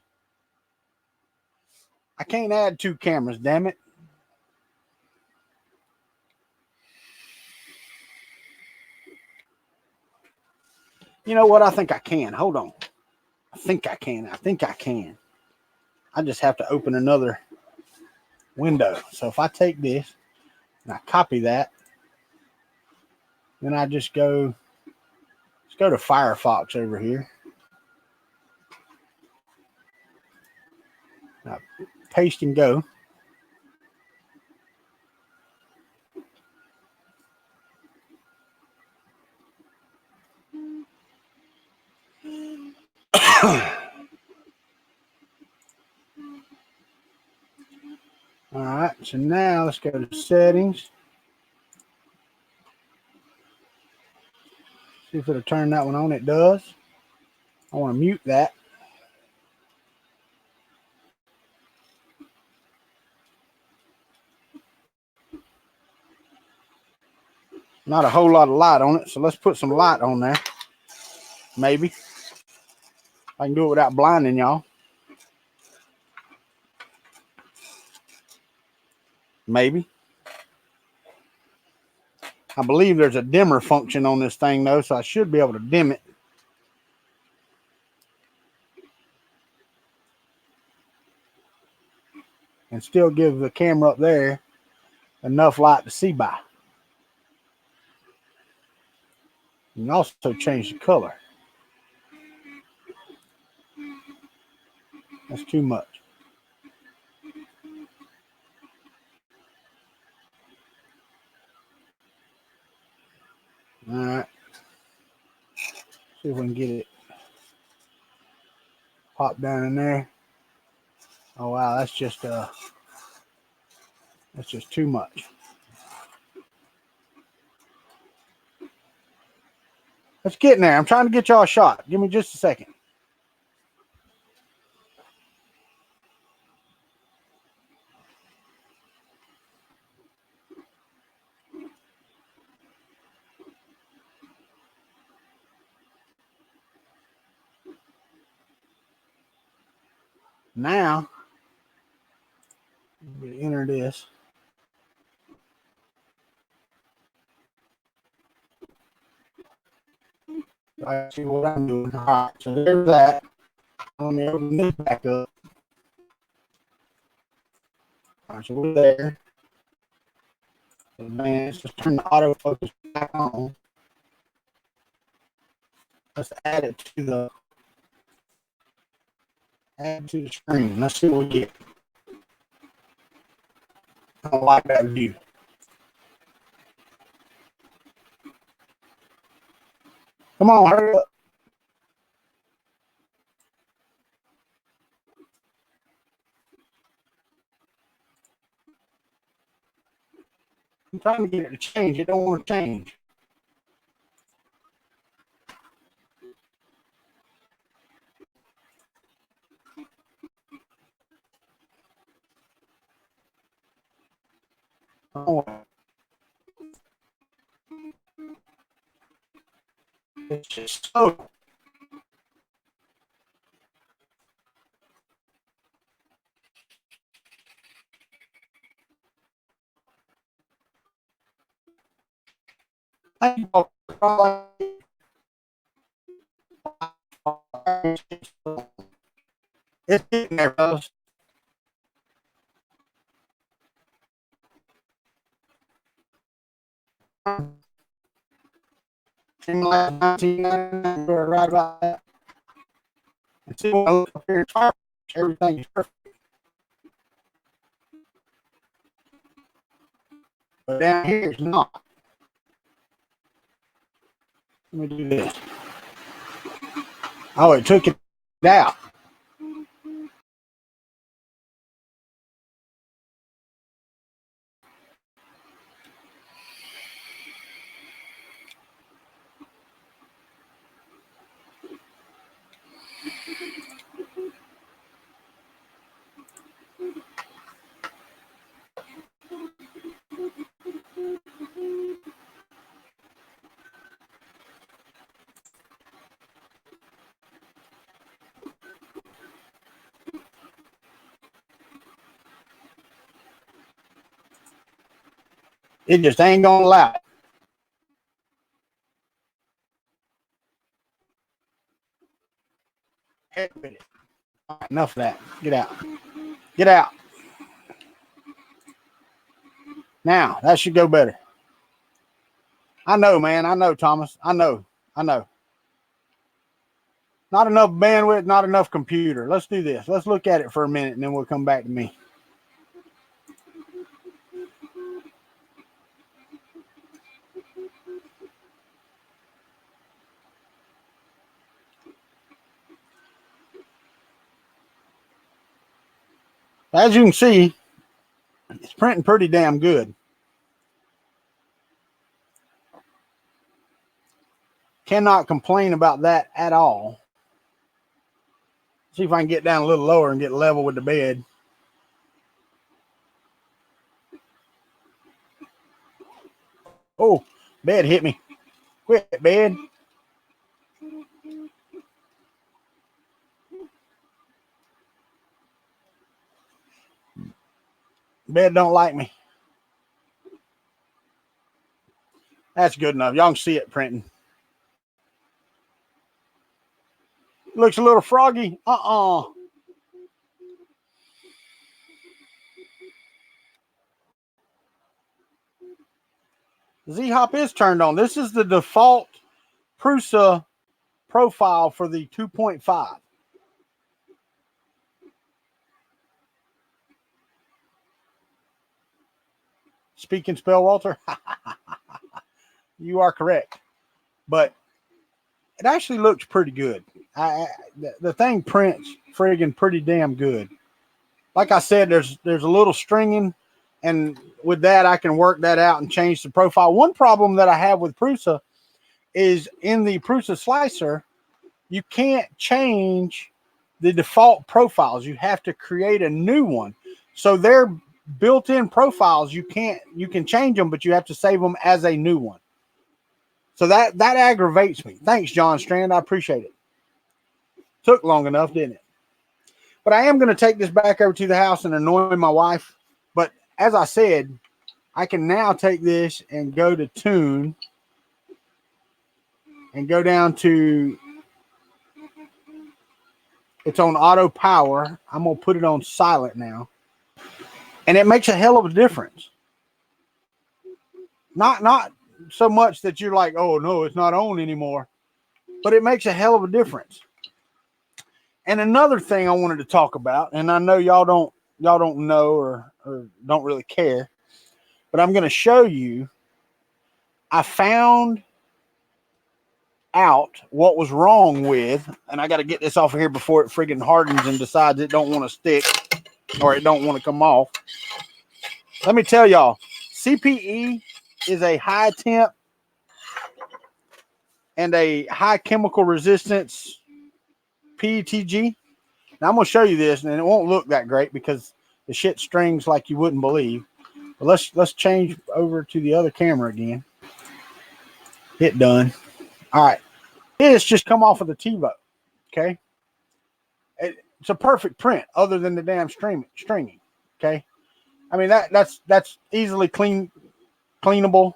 I can't add 2 cameras, damn it. You know what? I think I can. Hold on. I think I can. I just have to open another window. So if I take this and I copy that, then I just go, let's go to Firefox over here. Now, paste and go. All right, so now let's go to settings. See if it'll turn that one on. It does. I want to mute that. Not a whole lot of light on it, so let's put some light on there. Maybe. I can do it without blinding y'all. Maybe. I believe there's a dimmer function on this thing, though, so I should be able to dim it. And still give the camera up there enough light to see by. You can also change the color. That's too much. All right. See if we can get it pop down in there. Oh wow, that's just too much. Let's get in there. I'm trying to get y'all a shot. Give me just a second. Now, we enter this. I see what I'm doing. All right, so there's that. Let me open this back up. right, so we're there. Advance. Let's turn the autofocus back on. Let's add it to the screen. Let's see what we get. I don't like that view. Come on, hurry up. I'm trying to get it to change. It don't want to change. Oh, it's just so. It's getting there, fellas. Like 1999, we're right about that. And see when I look up here in Firefox, everything is perfect. But down here it's not. Let me do this. Oh, it took it out. It just ain't gonna allow it. Heck with it. All right, enough of that. Get out. Get out. Now, that should go better. I know, man. I know, Thomas. I know. Not enough bandwidth, not enough computer. Let's do this. Let's look at it for a minute, and then we'll come back to me. As you can see, it's printing pretty damn good. Cannot complain about that at all. See if I can get down a little lower and get level with the bed. Oh, bed hit me. Quit, bed. Bed don't like me. That's good enough. Y'all can see it printing. Looks a little froggy. Z-Hop is turned on. This is the default Prusa profile for the 2.5. Speak and spell, Walter. You are correct. But it actually looks pretty good. The thing prints friggin' pretty damn good. Like I said, there's a little stringing, and with that, I can work that out and change the profile. One problem that I have with Prusa is in the Prusa slicer, you can't change the default profiles. You have to create a new one. So they're built-in profiles. You can change them, but you have to save them as a new one. So that aggravates me. Thanks, John Strand. I appreciate it. Took long enough, didn't it? But I am going to take this back over to the house and annoy my wife. But as I said, I can now take this and go to tune and go down to, it's on auto power. I'm going to put it on silent now. And it makes a hell of a difference. Not so much that you're like, oh no, it's not on anymore, but it makes a hell of a difference. And another thing I wanted to talk about, and I know y'all don't know or don't really care, but I'm going to show you. I found out what was wrong with, and I got to get this off of here before it friggin' hardens and decides it don't want to stick or it don't want to come off. Let me tell y'all, CPE is a high temp and a high chemical resistance PETG. Now I'm going to show you this, and it won't look that great because the shit strings like you wouldn't believe. But let's change over to the other camera again. Hit done. All right. This just come off of the TiVo. Okay. It's a perfect print other than the damn stringing. Okay. I mean, that's easily cleanable.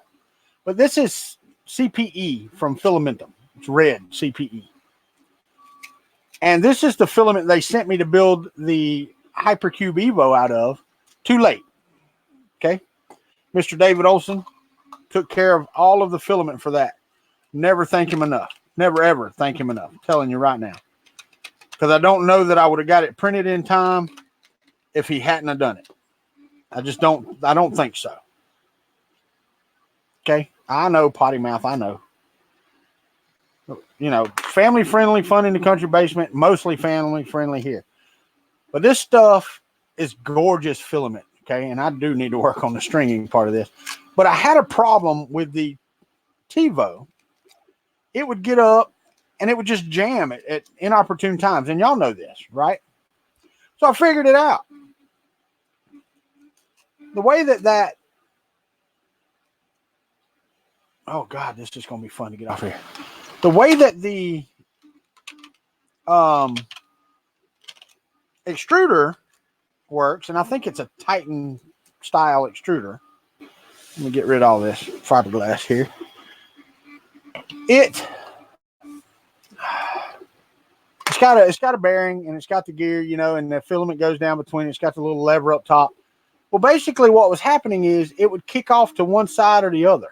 But this is CPE from Filamentum. It's red CPE. And this is the filament they sent me to build the Hypercube Evo out of. Too late. Okay. Mr. David Olson took care of all of the filament for that. Never thank him enough. Never, ever thank him enough. I'm telling you right now. Because I don't know that I would have got it printed in time if he hadn't have done it. I don't think so. Okay. I know, potty mouth. I know. You know, family friendly, fun in the country basement, mostly family friendly here. But this stuff is gorgeous filament. Okay. And I do need to work on the stringing part of this. But I had a problem with the TiVo. It would get up and it would just jam at inopportune times. And y'all know this, right? So I figured it out. The way that oh God, this is going to be fun to get off here. The way that the extruder works, and I think it's a Titan style extruder. Let me get rid of all this fiberglass here. It's got a bearing and it's got the gear, you know, and the filament goes down between it. It's got the little lever up top. Well, basically what was happening is it would kick off to one side or the other.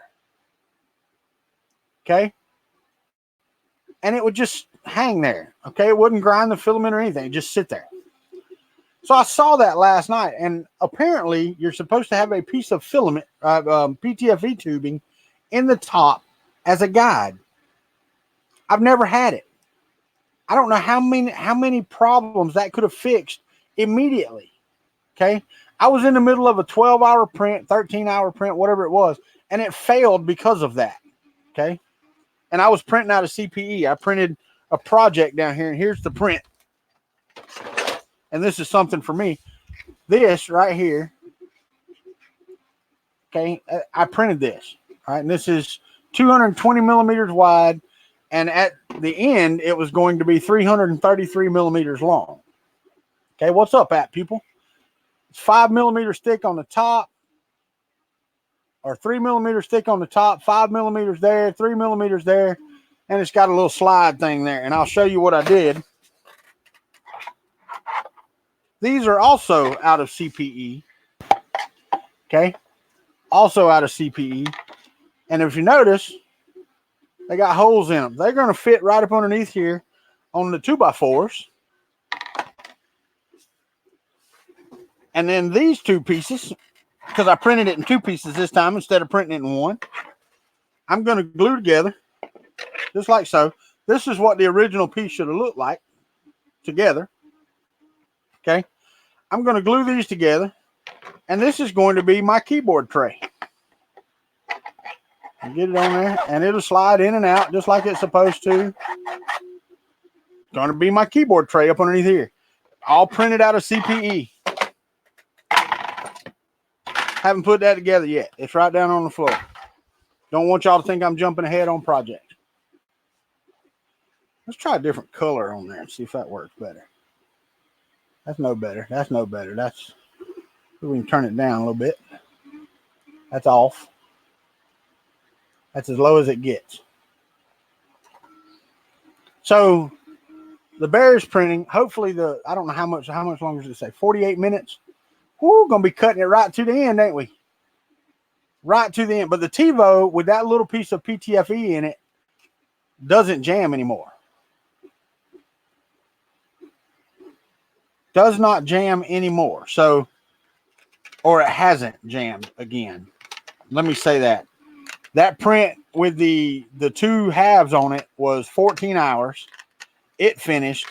Okay. And it would just hang there. Okay. It wouldn't grind the filament or anything. It just sit there. So I saw that last night, and apparently you're supposed to have a piece of filament, PTFE tubing in the top as a guide. I've never had it. I don't know how many problems that could have fixed immediately. Okay. I was in the middle of a 12-hour print, 13-hour print, whatever it was, and it failed because of that. Okay. And I was printing out a CPE. I printed a project down here, and here's the print. And this is something for me. This right here. Okay. I printed this. All right. And this is 220 millimeters wide. And at the end, it was going to be 333 millimeters long. Okay. What's up, at people? It's 5 millimeters thick on the top, or 3 millimeters thick on the top, 5 millimeters there, 3 millimeters there, and it's got a little slide thing there. And I'll show you what I did. These are also out of CPE. Okay. Also out of CPE. And if you notice, they got holes in them. They're going to fit right up underneath here on the 2x4s. And then these two pieces, because I printed it in two pieces this time instead of printing it in one, I'm going to glue together just like so. This is what the original piece should have looked like together. Okay. I'm going to glue these together, and this is going to be my keyboard tray. Get it on there, and it'll slide in and out just like it's supposed to. Going to be my keyboard tray up underneath here. All printed out of CPE. Haven't put that together yet. It's right down on the floor. Don't want y'all to think I'm jumping ahead on projects. Let's try a different color on there and see if that works better. That's no better. That's no better. That's, we can turn it down a little bit. That's off. That's as low as it gets. So the bear's printing, hopefully I don't know how much longer does it say? 48 minutes. We're going to be cutting it right to the end, ain't we? Right to the end. But the TiVo, with that little piece of PTFE in it, doesn't jam anymore. Does not jam anymore. So, or it hasn't jammed again. Let me say that. That print with the two halves on it was 14 hours. It finished.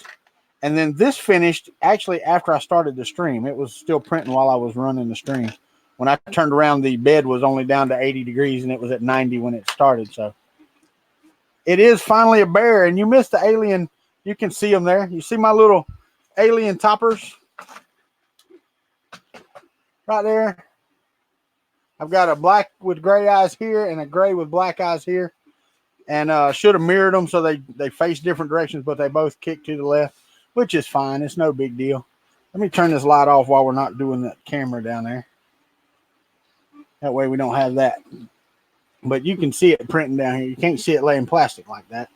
And then this finished actually after I started the stream. It was still printing while I was running the stream. When I turned around, the bed was only down to 80 degrees and it was at 90 when it started. So it is finally a bear. And you missed the alien. You can see them there. You see my little alien toppers right there. I've got a black with gray eyes here and a gray with black eyes here. And should have mirrored them so they face different directions, but they both kick to the left, which is fine. It's no big deal. Let me turn this light off while we're not doing the camera down there. That way we don't have that. But you can see it printing down here. You can't see it laying plastic like that.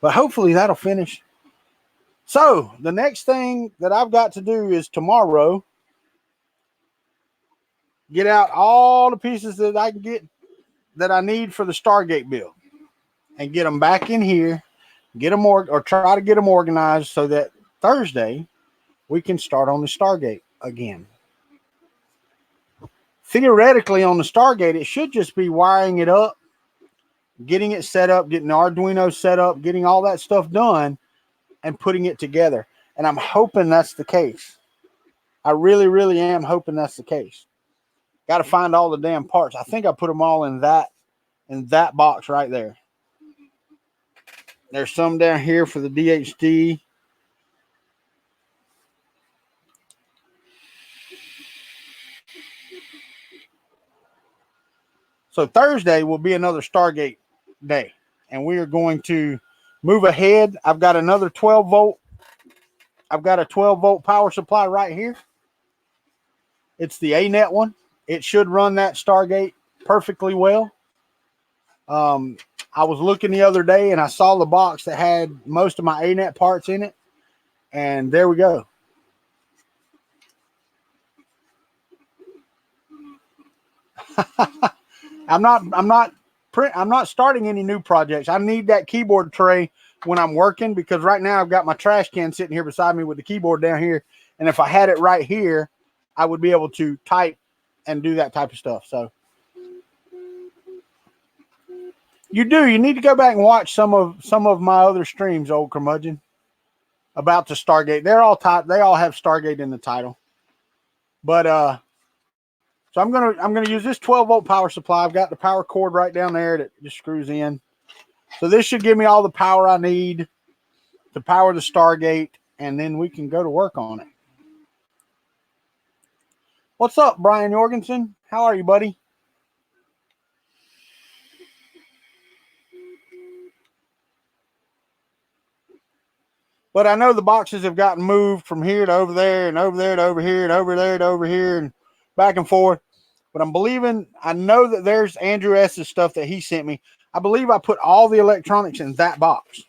But hopefully that'll finish. So the next thing that I've got to do is tomorrow get out all the pieces that I can get that I need for the Stargate build and get them back in here, get them or try to get them organized so that Thursday we can start on the Stargate again. Theoretically on the Stargate, it should just be wiring it up, getting it set up, getting the Arduino set up, getting all that stuff done and putting it together. And I'm hoping that's the case. I really, really am hoping that's the case. Got to find all the damn parts. I think I put them all in that box right there. There's some down here for the DHD. So Thursday will be another Stargate day, and we are going to move ahead. I've got another 12 volt. I've got a 12 volt power supply right here. It's the ANET one. It should run that Stargate perfectly well. I was looking the other day and I saw the box that had most of my ANET parts in it. And there we go. I'm not starting any new projects. I need that keyboard tray when I'm working because right now I've got my trash can sitting here beside me with the keyboard down here. And if I had it right here, I would be able to type and do that type of stuff. So you need to go back and watch some of my other streams, old curmudgeon, about the Stargate. They're all they all have Stargate in the title. But so I'm gonna use this 12 volt power supply. I've got the power cord right down there that just screws in. So this should give me all the power I need to power the Stargate, and then we can go to work on it. What's up, Brian Jorgensen? How are you, buddy? But I know the boxes have gotten moved from here to over there and over there to over here and over there to over here and back and forth. But I know that there's Andrew S.'s stuff that he sent me. I believe I put all the electronics in that box.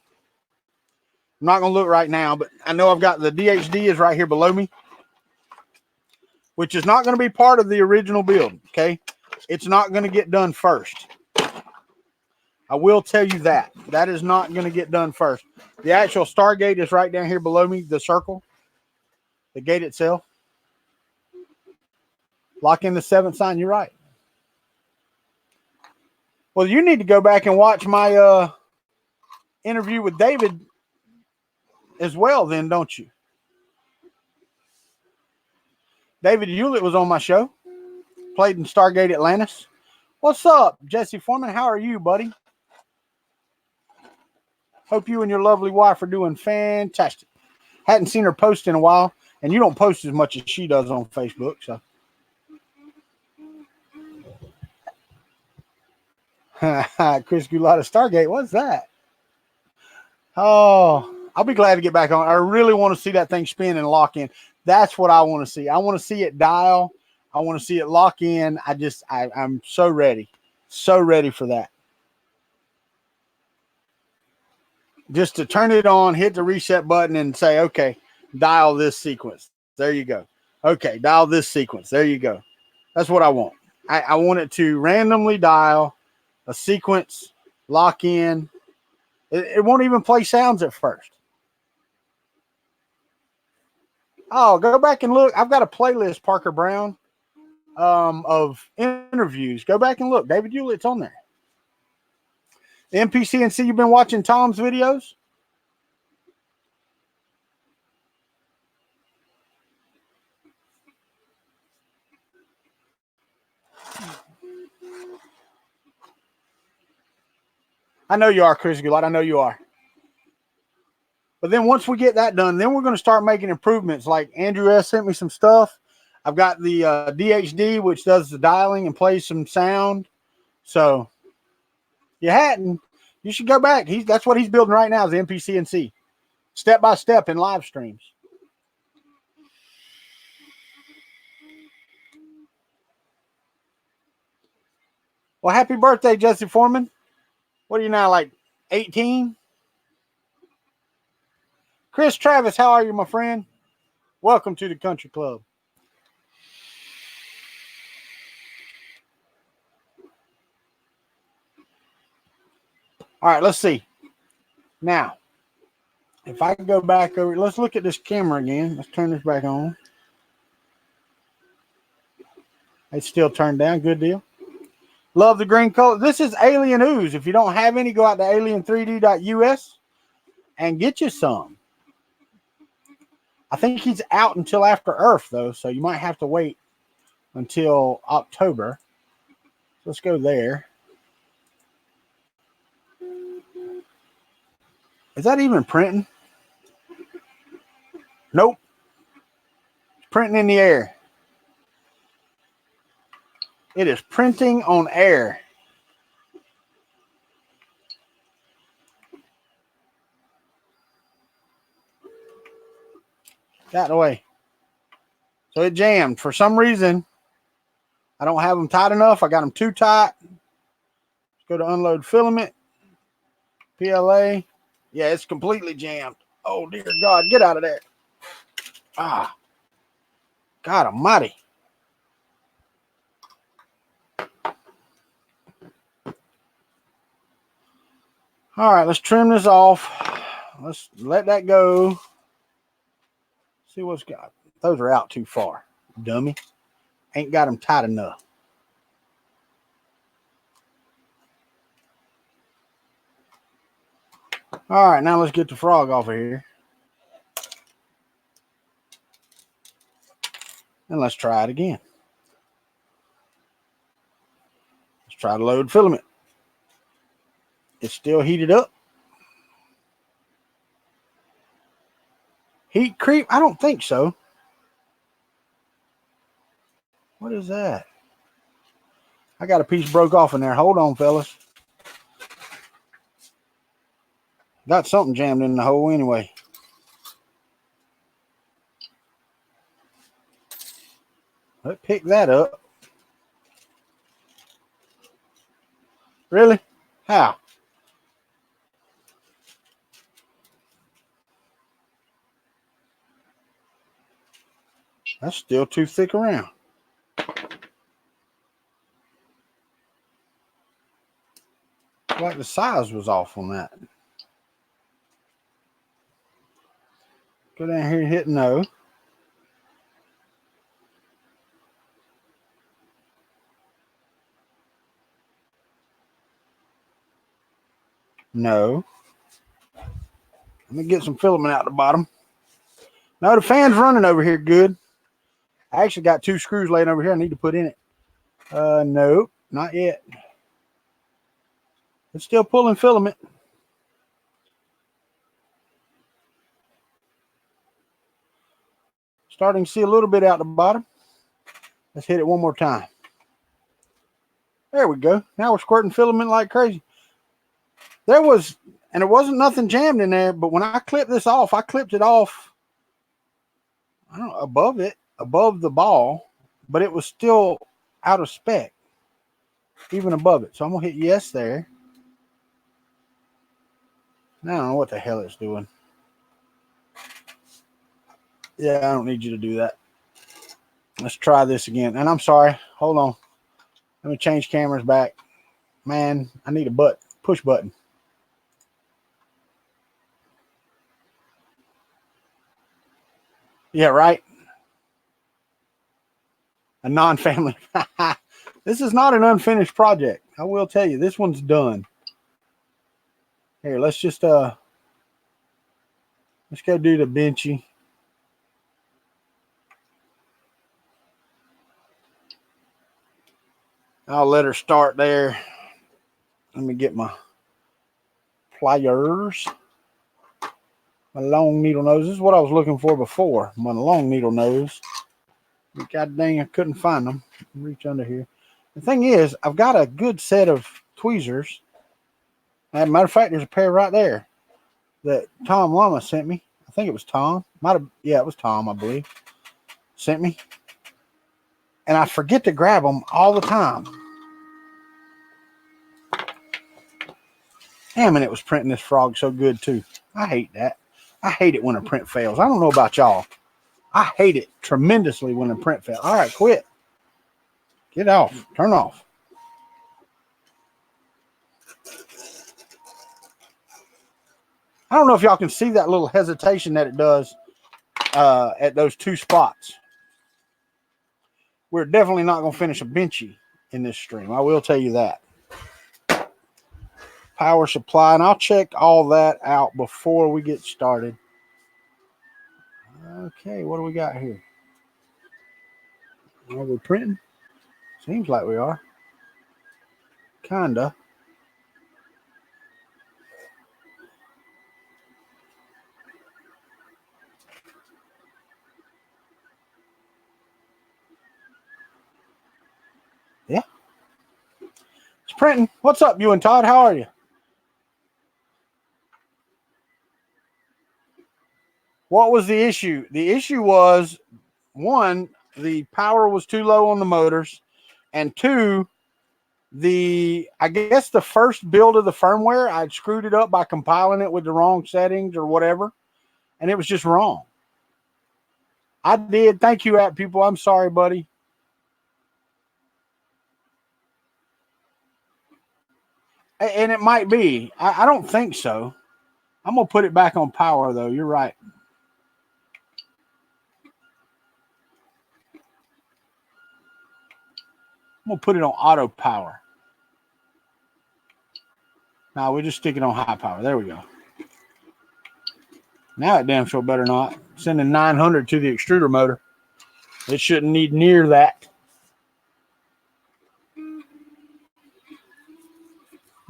I'm not going to look right now, but I know I've got the DHD is right here below me, which is not going to be part of the original build, okay? It's not going to get done first. I will tell you that. That is not going to get done first. The actual Stargate is right down here below me, the circle, the gate itself. Lock in the 7th sign, you're right. Well, you need to go back and watch my interview with David as well then, don't you? David Hewlett was on my show. Played in Stargate Atlantis. What's up, Jesse Foreman? How are you, buddy? Hope you and your lovely wife are doing fantastic. Hadn't seen her post in a while, and you don't post as much as she does on Facebook, so. Chris Gulata Stargate, what's that? Oh, I'll be glad to get back on. I really want to see that thing spin and lock in. That's what I want to see. I want to see it dial. I want to see it lock in. I'm so ready. So ready for that. Just to turn it on, hit the reset button and say, okay, dial this sequence. There you go. Okay, dial this sequence. There you go. That's what I want. I want it to randomly dial a sequence, lock in. It won't even play sounds at first. Oh, go back and look. I've got a playlist, Parker Brown, of interviews. Go back and look. David Hewlett's on there. The MPCNC, you've been watching Tom's videos? I know you are, Chris Gulott. I know you are. But then once we get that done, then we're going to start making improvements. Like Andrew S. sent me some stuff. I've got the DHD, which does the dialing and plays some sound. So you hadn't, you should go back. That's what he's building right now is the MPCNC. Step by step in live streams. Well, happy birthday, Jesse Foreman. What are you now, like 18? Chris Travis, how are you, my friend? Welcome to the Country Club. All right, let's see. Now, if I can go back over, let's look at this camera again. Let's turn this back on. It's still turned down. Good deal. Love the green color. This is Alien Ooze. If you don't have any, go out to alien3d.us and get you some. I think he's out until after Earth, though, so you might have to wait until October. Let's go there. Is that even printing? Nope. It's printing in the air. It is printing on air. Got in the way. So it jammed. For some reason, I don't have them tight enough. I got them too tight. Let's go to unload filament. PLA. Yeah, it's completely jammed. Oh, dear God. Get out of there. Ah. God almighty. All right, let's trim this off. Let's let that go. See what's got. Those are out too far. Dummy. Ain't got them tight enough. All right, now let's get the frog off of here. And let's try it again. Let's try to load filament. It's still heated up. Heat creep? I don't think so. What is that? I got a piece broke off in there. Hold on, fellas. Got something jammed in the hole anyway. Let's pick that up. Really? How? That's still too thick around. Like the size was off on that. Go down here and hit no. No. Let me get some filament out the bottom. No, the fan's running over here good. I actually got 2 screws laying over here I need to put in it. Nope, not yet. It's still pulling filament. Starting to see a little bit out the bottom. Let's hit it one more time. There we go. Now we're squirting filament like crazy. There was, and there wasn't nothing jammed in there, but when I clipped this off, I clipped it off, I don't know, above it, above the ball, but it was still out of spec, even above it. So I'm going to hit yes there. Now I don't know what the hell it's doing. Yeah, I don't need you to do that. Let's try this again. And I'm sorry. Hold on. Let me change cameras back. Man, I need a push button. Yeah, right. A non-family. This is not an unfinished project. I will tell you, this one's done. Here, let's just let's go do the benchy. I'll let her start there. Let me get my pliers. My long needle nose. This is what I was looking for before. My long needle nose. God dang, I couldn't find them. Reach under here. The thing is, I've got a good set of tweezers. As a matter of fact, there's a pair right there that Tom Lama sent me. I think it was Tom. Yeah, it was Tom, I believe. Sent me. And I forget to grab them all the time. Damn, and it was printing this frog so good, too. I hate that. I hate it when a print fails. I don't know about y'all. I hate it tremendously when a print fails. All right, quit. Get off. Turn off. I don't know if y'all can see that little hesitation that it does at those two spots. We're definitely not going to finish a benchy in this stream. I will tell you that. Power supply, and I'll check all that out before we get started. Okay, what do we got here? Are we printing? Seems like we are. Kinda. Yeah. It's printing. What's up, you and Todd? How are you? What was the issue? The issue was, one, the power was too low on the motors, and two, I guess the first build of the firmware, I'd screwed it up by compiling it with the wrong settings or whatever, and it was just wrong. I did. Thank you, app people. I'm sorry, buddy. And it might be. I don't think so. I'm going to put it back on power, though. You're right. I'm going to put it on auto power. Now we'll just stick it on high power. There we go. Now it damn sure better not. Sending 900 to the extruder motor. It shouldn't need near that.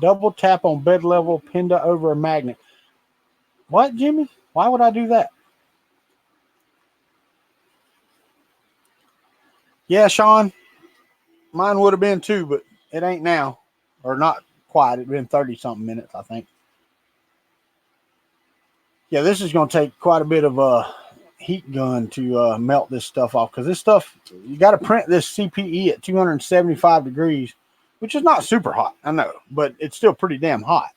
Double tap on bed level, pinda over a magnet. What, Jimmy? Why would I do that? Yeah, Sean. Mine would have been too, but it ain't now. Or not quite. It's been 30-something minutes, I think. Yeah, this is going to take quite a bit of a heat gun to melt this stuff off. Because this stuff, you got to print this CPE at 275 degrees, which is not super hot, I know. But it's still pretty damn hot.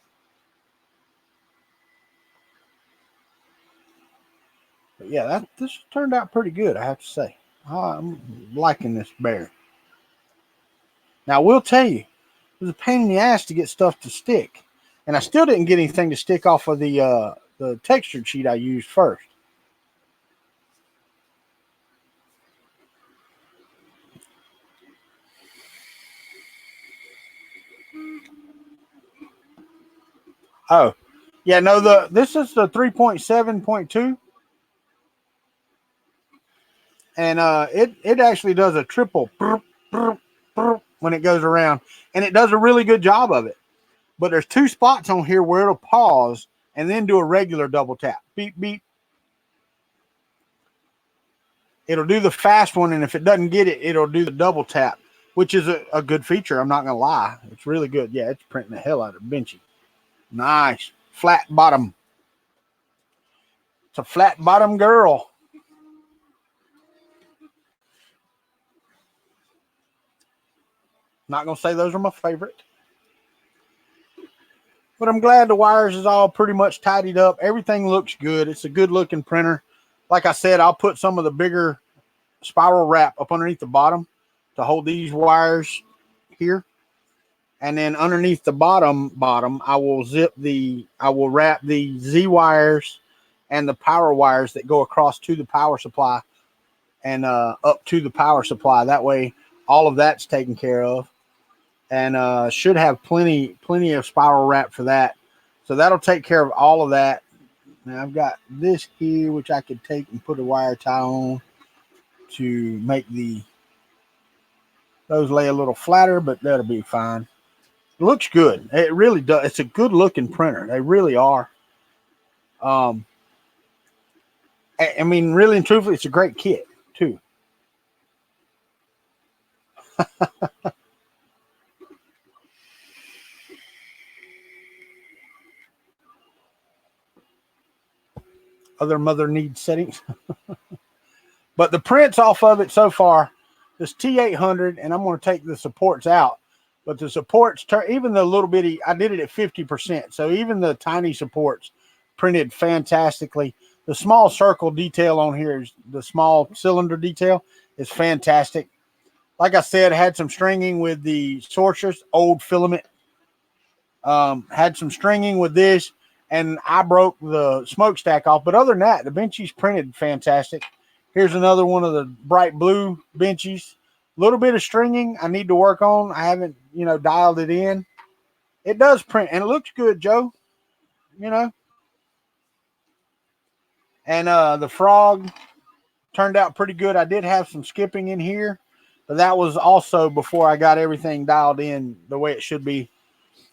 But yeah, this turned out pretty good, I have to say. I'm liking this bear. Now, I will tell you, it was a pain in the ass to get stuff to stick. And I still didn't get anything to stick off of the textured sheet I used first. Oh, yeah, no, this is the 3.7.2. And it actually does a triple when it goes around. And it does a really good job of it. But there's two spots on here where it'll pause and then do a regular double tap. Beep, beep. It'll do the fast one, and if it doesn't get it, it'll do the double tap, which is a good feature. I'm not going to lie. It's really good. Yeah, it's printing the hell out of benchy. Nice. Flat bottom. It's a flat bottom girl. Not going to say those are my favorite. But I'm glad the wires is all pretty much tidied up. Everything looks good. It's a good looking printer. like I said, I'll put some of the bigger spiral wrap up underneath the bottom to hold these wires here. And then underneath the bottom, I will wrap the Z wires and the power wires that go across to the power supply and up to the power supply. That way, all of that's taken care of. And should have plenty of spiral wrap for that. So that'll take care of all of that. Now I've got this here, which I could take and put a wire tie on to make those lay a little flatter, but that'll be fine. It looks good. It really does. It's a good looking printer. They really are. I mean, really and truthfully, it's a great kit too. Other mother needs settings. But the prints off of it so far, this T800, and I'm going to take the supports out. But the supports, even the little bitty, I did it at 50%. So even the tiny supports printed fantastically. The small circle detail on here, is the small cylinder detail, is fantastic. Like I said, I had some stringing with the Sorceress, old filament. Had some stringing with this, and I broke the smokestack off. But other than that, the benchies printed fantastic. Here's another one of the bright blue benchies. A little bit of stringing I need to work on. I haven't, dialed it in. It does print, and it looks good, Joe. And the frog turned out pretty good. I did have some skipping in here, but that was also before I got everything dialed in the way it should be.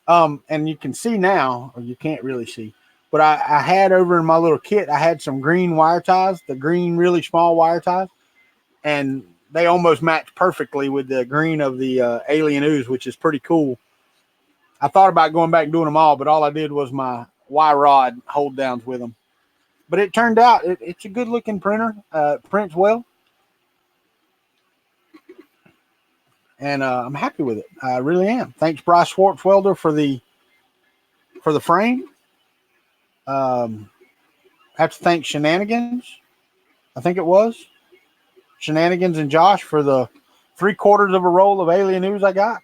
And you can see now, or you can't really see, but I had over in my little kit, I had some green wire ties, the green really small wire ties, and they almost match perfectly with the green of the Alien Ooze, which is pretty cool. I thought about going back and doing them all, but all I did was my Y rod hold downs with them. But it turned out it's a good looking printer. Prints well, and I'm happy with it. I really am. Thanks, Bryce Schwartzwelder, for the frame. Have to thank Shenanigans. I think it was Shenanigans and Josh for the 3/4 of a roll of Alien Ooze I got.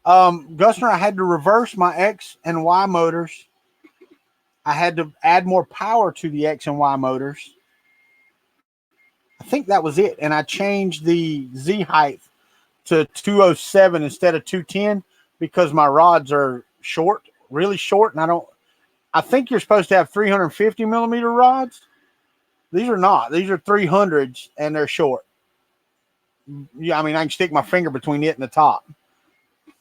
Gusner, I had to reverse my X and Y motors. I had to add more power to the X and Y motors. I think that was it. And I changed the Z height to 207 instead of 210 because my rods are short, really short. And I think you're supposed to have 350 millimeter rods. These are not. These are 300s and they're short. Yeah, I mean, I can stick my finger between it and the top.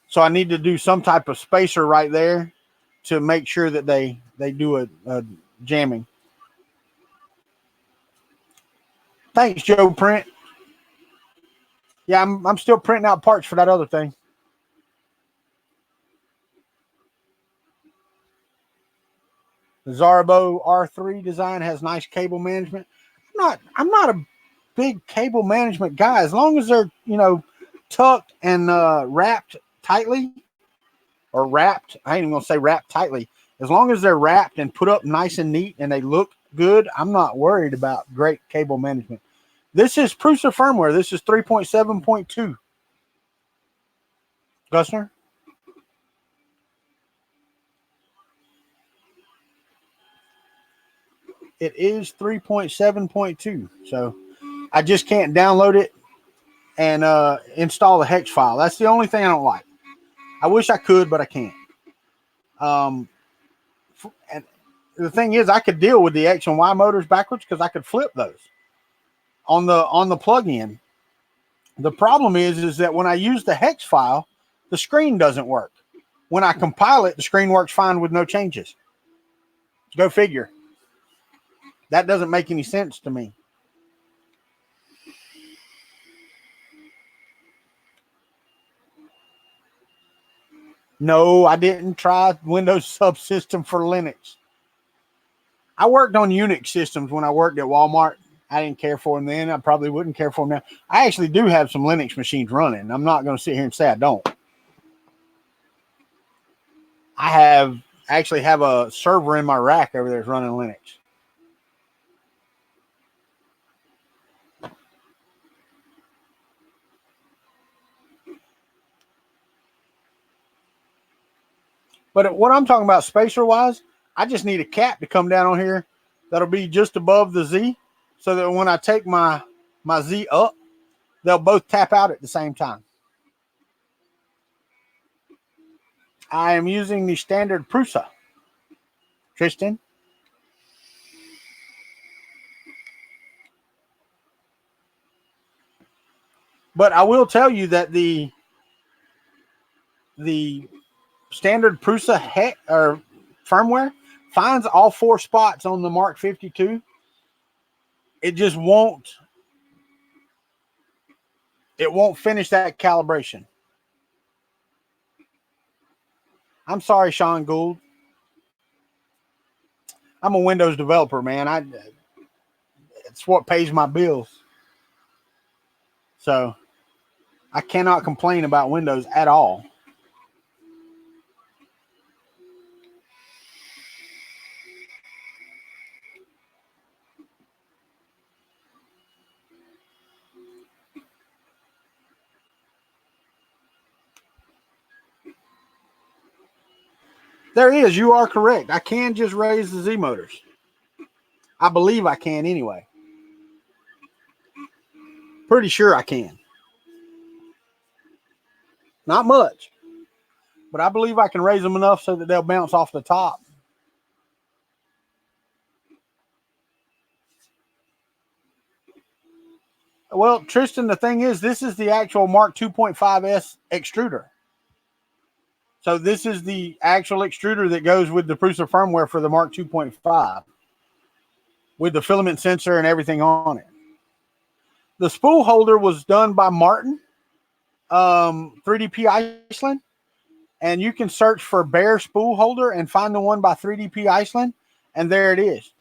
So I need to do some type of spacer right there to make sure that they do a jamming. Thanks, Joe Print. Yeah, I'm still printing out parts for that other thing. The Zarbo R3 design has nice cable management. I'm not a big cable management guy. As long as they're, tucked and wrapped tightly, or wrapped. I ain't even gonna say wrapped tightly. As long as they're wrapped and put up nice and neat and they look good, I'm not worried about great cable management. This is Prusa firmware. This is 3.7.2. Gusner? It is 3.7.2. So I just can't download it and install the hex file. That's the only thing I don't like. I wish I could, but I can't. And the thing is, I could deal with the X and Y motors backwards because I could flip those on the plug-in. The problem is that when I use the hex file, the screen doesn't work. When I compile it, the screen works fine with no changes. Go figure. That doesn't make any sense to me. No, I didn't try Windows subsystem for Linux. I worked on Unix systems when I worked at Walmart. I didn't care for them then. I probably wouldn't care for them now. I actually do have some Linux machines running. I'm not going to sit here and say I don't. I actually have a server in my rack over there that's running Linux. But what I'm talking about spacer wise, I just need a cap to come down on here that'll be just above the Z, so that when I take my Z up, they'll both tap out at the same time. I am using the standard Prusa. Tristan? But I will tell you that the standard Prusa or firmware finds all 4 spots on the Mark 52. It just won't finish that calibration. I'm sorry, Sean Gould. I'm a Windows developer, man. It's what pays my bills. So I cannot complain about Windows at all. There is. You are correct. I can just raise the Z motors. I believe I can anyway. Pretty sure I can. Not much. But I believe I can raise them enough so that they'll bounce off the top. Well, Tristan, the thing is, this is the actual Mark 2.5S extruder. So this is the actual extruder that goes with the Prusa firmware for the Mark 2.5 with the filament sensor and everything on it. The spool holder was done by Martin, 3DP Iceland, and you can search for Bear spool holder and find the one by 3DP Iceland, and there it is.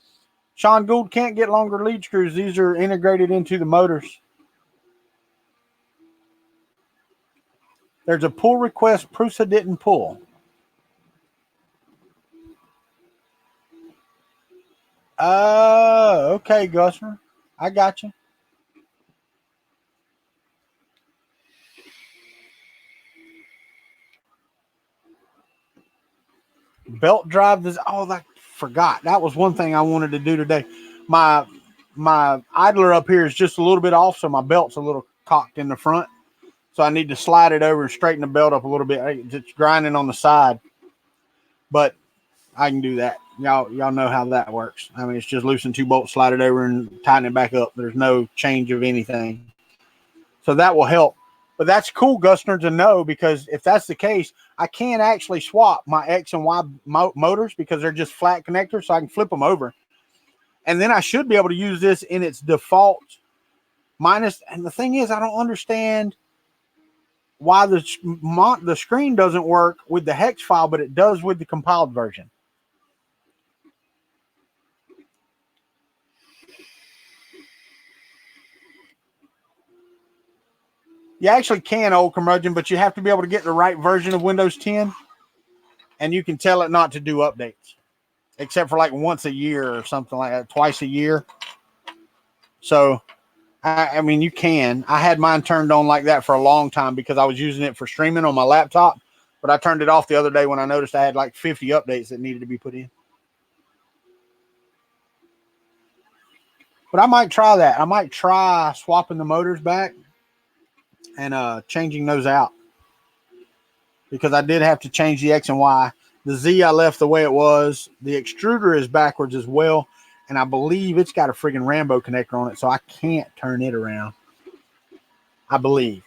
Sean Gould can't get longer lead screws. These are integrated into the motors. There's a pull request Prusa didn't pull. Okay, Gusser. I got you. Belt drive this. Oh, I forgot. That was one thing I wanted to do today. My idler up here is just a little bit off, so my belt's a little cocked in the front. So I need to slide it over and straighten the belt up a little bit. It's grinding on the side, but I can do that. Y'all know how that works. I mean, it's just loosen 2 bolts, slide it over, and tighten it back up. There's no change of anything. So that will help. But that's cool, Gustner, to know, because if that's the case, I can actually swap my X and Y motors because they're just flat connectors, so I can flip them over. And then I should be able to use this in its default minus. And the thing is, I don't understand why the screen doesn't work with the hex file, but it does with the compiled version. You actually can, old curmudgeon, but you have to be able to get the right version of Windows 10, and you can tell it not to do updates, except for like once a year or something like that, twice a year. So, I mean, you can. I had mine turned on like that for a long time because I was using it for streaming on my laptop, but I turned it off the other day when I noticed I had like 50 updates that needed to be put in. But I might try that. I might try swapping the motors back and changing those out, because I did have to change the X and Y. The Z I left the way it was. The extruder is backwards as well, and I believe it's got a friggin' Rambo connector on it, so I can't turn it around, I believe.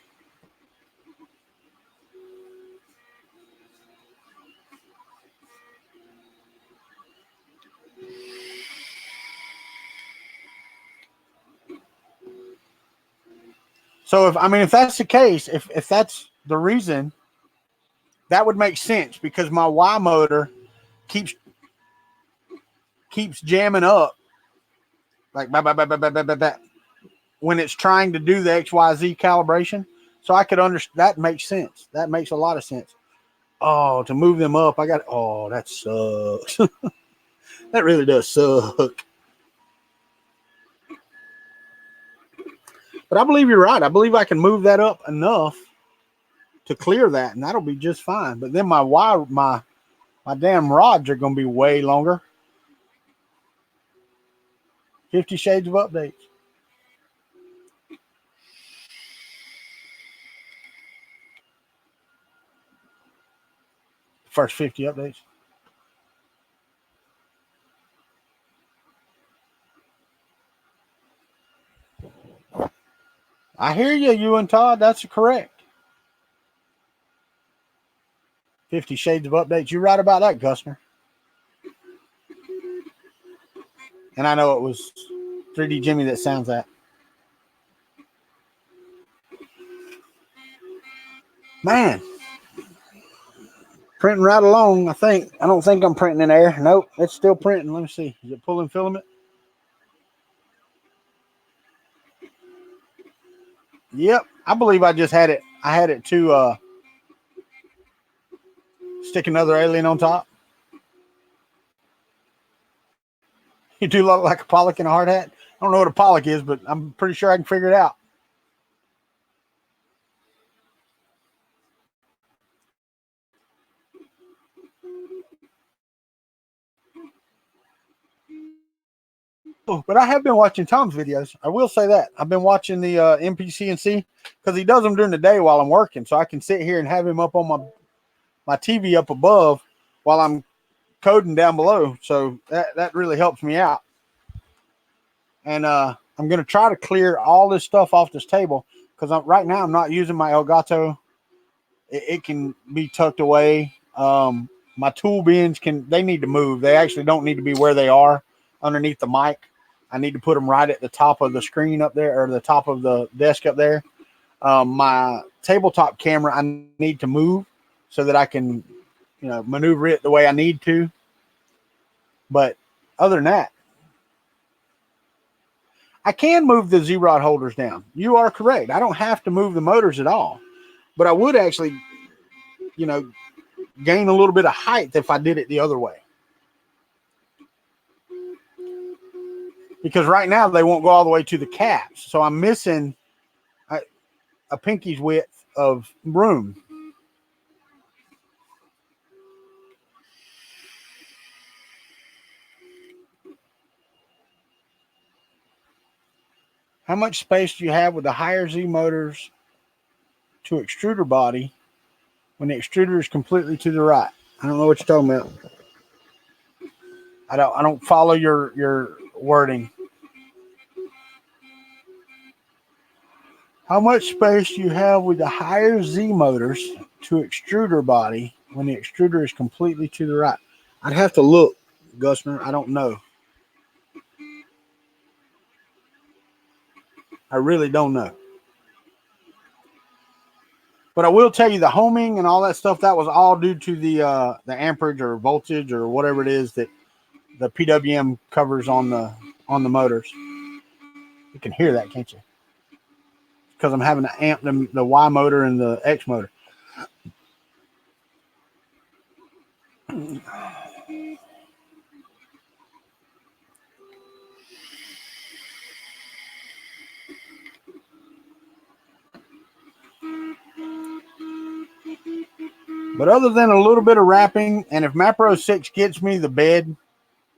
So if that's the case, if that's the reason, that would make sense, because my Y motor keeps jamming up like when it's trying to do the XYZ calibration. So I could understand. That makes sense. That makes a lot of sense. Oh, to move them up, that sucks. That really does suck. But I believe you're right. I believe I can move that up enough to clear that, and that'll be just fine. But then my My damn rods are going to be way longer. 50 Shades of updates. First 50 updates. I hear you and Todd. That's correct. 50 Shades of updates. You're right about that, Gusner. And I know it was 3D Jimmy that sounds that. Man. Printing right along, I think. I don't think I'm printing in air. Nope, it's still printing. Let me see. Is it pulling filament? Yep. I believe I just had it. I had it to stick another alien on top. You do look like a Pollock in a hard hat. I don't know what a Pollock is, but I'm pretty sure I can figure it out. But I have been watching Tom's videos. I will say that. I've been watching the MPCNC because he does them during the day while I'm working. So I can sit here and have him up on my TV up above while I'm coding down below. So that really helps me out. And I'm going to try to clear all this stuff off this table because right now I'm not using my Elgato. It can be tucked away. My tool bins they need to move. They actually don't need to be where they are underneath the mic. I need to put them right at the top of the screen up there, or the top of the desk up there. My tabletop camera, I need to move so that I can, maneuver it the way I need to. But other than that, I can move the Z-Rod holders down. You are correct. I don't have to move the motors at all. But I would actually, gain a little bit of height if I did it the other way. Because right now they won't go all the way to the caps. So I'm missing a pinky's width of room. How much space do you have with the higher Z motors to extruder body when the extruder is completely to the right? I don't know what you're talking about. I don't follow your wording. How much space do you have with the higher Z motors to extruder body when the extruder is completely to the right? I'd have to look, Gusner. I don't know. I really don't know. But I will tell you the homing and all that stuff, that was all due to the amperage or voltage or whatever it is that the PWM covers on the motors. You can hear that, can't you? Because I'm having to amp the Y motor and the X motor. But other than a little bit of wrapping, and if Mapro 6 gets me the bed,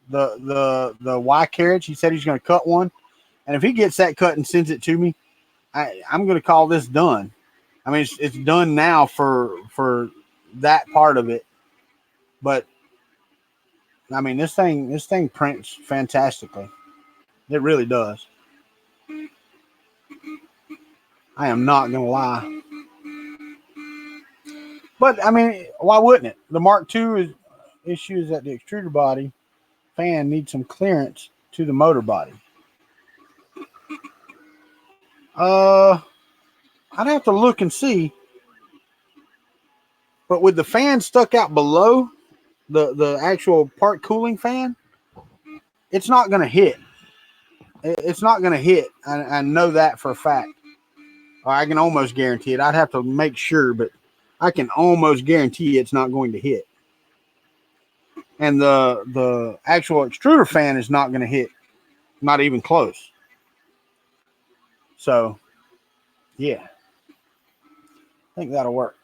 the Y carriage, he said he's going to cut one. And if he gets that cut and sends it to me, I'm going to call this done. I mean, it's done now for that part of it. But I mean, this thing prints fantastically. It really does. I am not going to lie. But I mean, why wouldn't it? The Mark II issue is that the extruder body fan needs some clearance to the motor body. I'd have to look and see. But with the fan stuck out below the actual part cooling fan, it's not going to hit. It's not going to hit. I know that for a fact. Or I can almost guarantee it. I'd have to make sure, but I can almost guarantee it's not going to hit. And the actual extruder fan is not going to hit. Not even close. So, yeah. I think that'll work.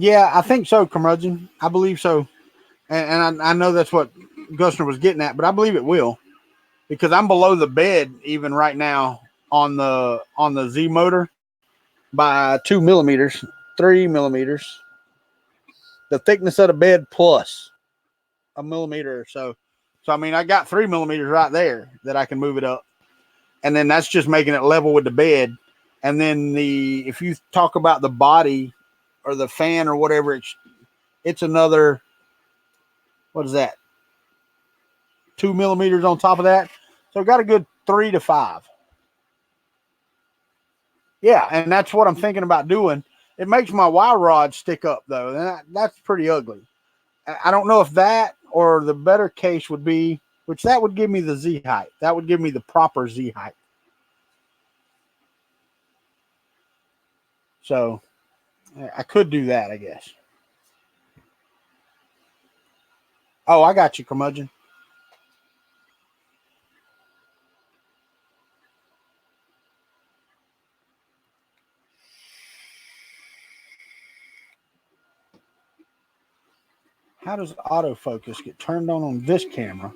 Yeah, I think so, curmudgeon. I believe so. And I know that's what Gusner was getting at, but I believe it will. Because I'm below the bed even right now on the Z motor by 2 millimeters, 3 millimeters. The thickness of the bed plus a millimeter or so. So I mean, I got 3 millimeters right there that I can move it up, and then that's just making it level with the bed. And then if you talk about the body or the fan or whatever, it's another, what is that? 2 millimeters on top of that. So got a good 3 to 5. Yeah, and that's what I'm thinking about doing. It makes my wire rod stick up though, and that's pretty ugly. I don't know if that or the better case would be, which that would give me the Z height. That would give me the proper Z height. So I could do that, I guess. Oh, I got you, curmudgeon. How does autofocus get turned on this camera?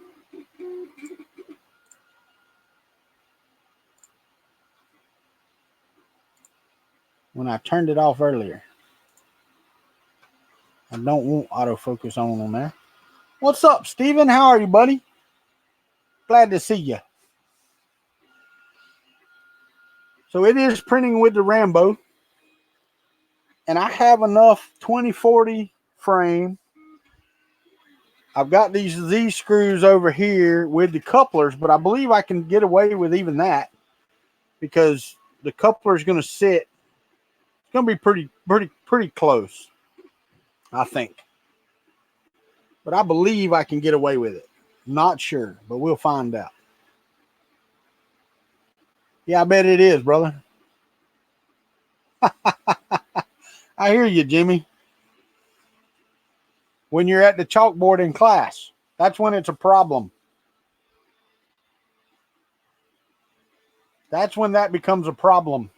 When I turned it off earlier. I don't want autofocus on there. What's up, Steven? How are you, buddy? Glad to see you. So it is printing with the Rambo. And I have enough 2040 frame. I've got these Z screws over here with the couplers, but I believe I can get away with even that because the coupler is going to sit. It's going to be pretty close, I think. But I believe I can get away with it. Not sure, but we'll find out. Yeah, I bet it is, brother. I hear you, Jimmy. When you're at the chalkboard in class, that's when it's a problem. That's when that becomes a problem.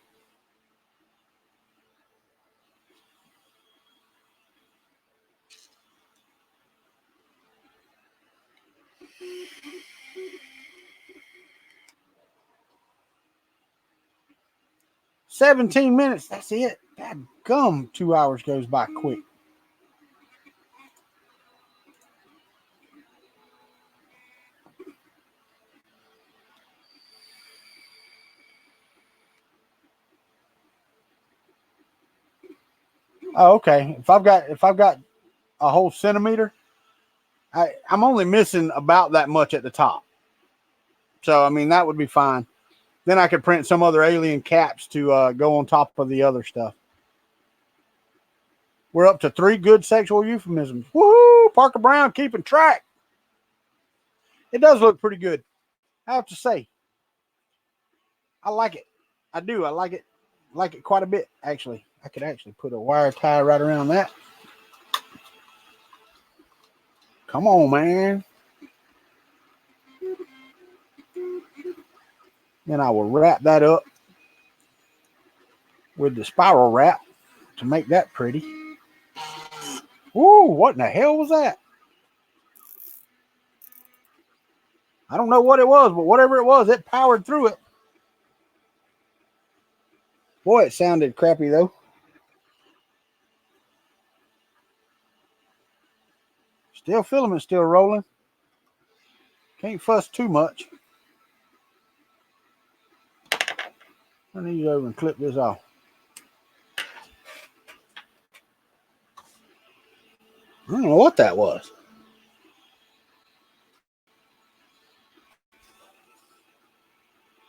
$17. That's it. That gum, 2 hours goes by quick. Oh, okay. If I've got a whole centimeter, I'm only missing about that much at the top. So I mean that would be fine. Then I could print some other alien caps to go on top of the other stuff. We're up to 3 good sexual euphemisms. Woohoo! Parker Brown keeping track. It does look pretty good, I have to say. I like it. I do. I like it. Like it quite a bit, actually. I could actually put a wire tie right around that. Come on, man. Then I will wrap that up with the spiral wrap to make that pretty. Ooh, what in the hell was that? I don't know what it was, but whatever it was, it powered through it. Boy, it sounded crappy, though. Still filament, still rolling. Can't fuss too much. I need to go over and clip this off. I don't know what that was.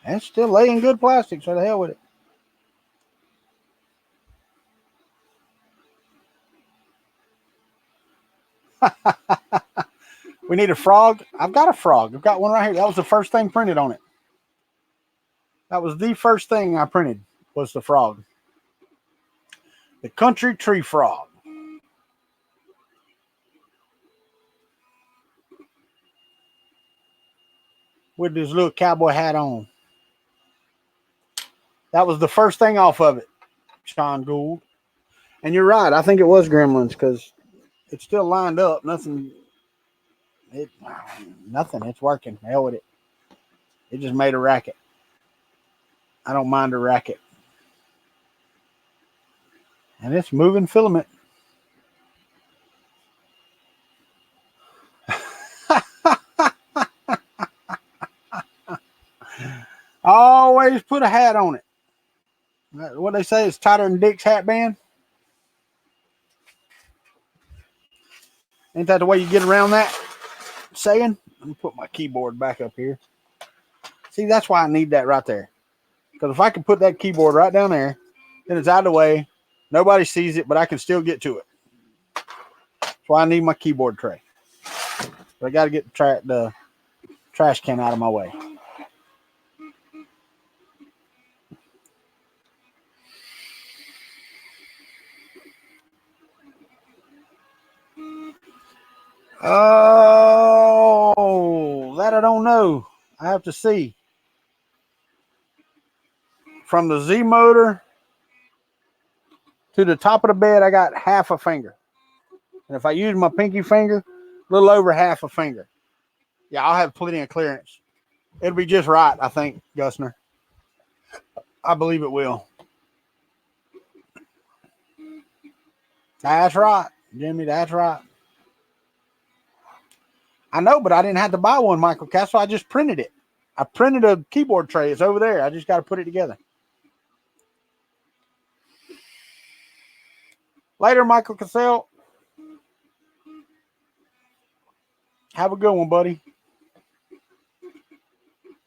That's still laying good plastic, so the hell with it. We need a frog. I've got a frog. I've got one right here. That was the first thing printed on it. That was the first thing I printed was the frog. The country tree frog. With his little cowboy hat on. That was the first thing off of it, Sean Gould. And you're right. I think it was Gremlins because it's still lined up. Nothing. It's working. Hell with it. It just made a racket. I don't mind a racket. And it's moving filament. Always put a hat on it. What they say is tighter than Dick's hat band. Ain't that the way you get around that saying? Let me put my keyboard back up here. See, that's why I need that right there. Because if I can put that keyboard right down there, then it's out of the way. Nobody sees it, but I can still get to it. That's why I need my keyboard tray. But I got to get the trash can out of my way. Oh, that I don't know. I have to see. From the Z motor to the top of the bed, I got half a finger. And if I use my pinky finger, a little over half a finger. Yeah, I'll have plenty of clearance. It'll be just right, I think, Gusner. I believe it will. That's right, Jimmy. That's right. I know, but I didn't have to buy one, Michael Castle. I just printed it. I printed a keyboard tray. It's over there. I just got to put it together. Later, Michael Cassell. Have a good one, buddy.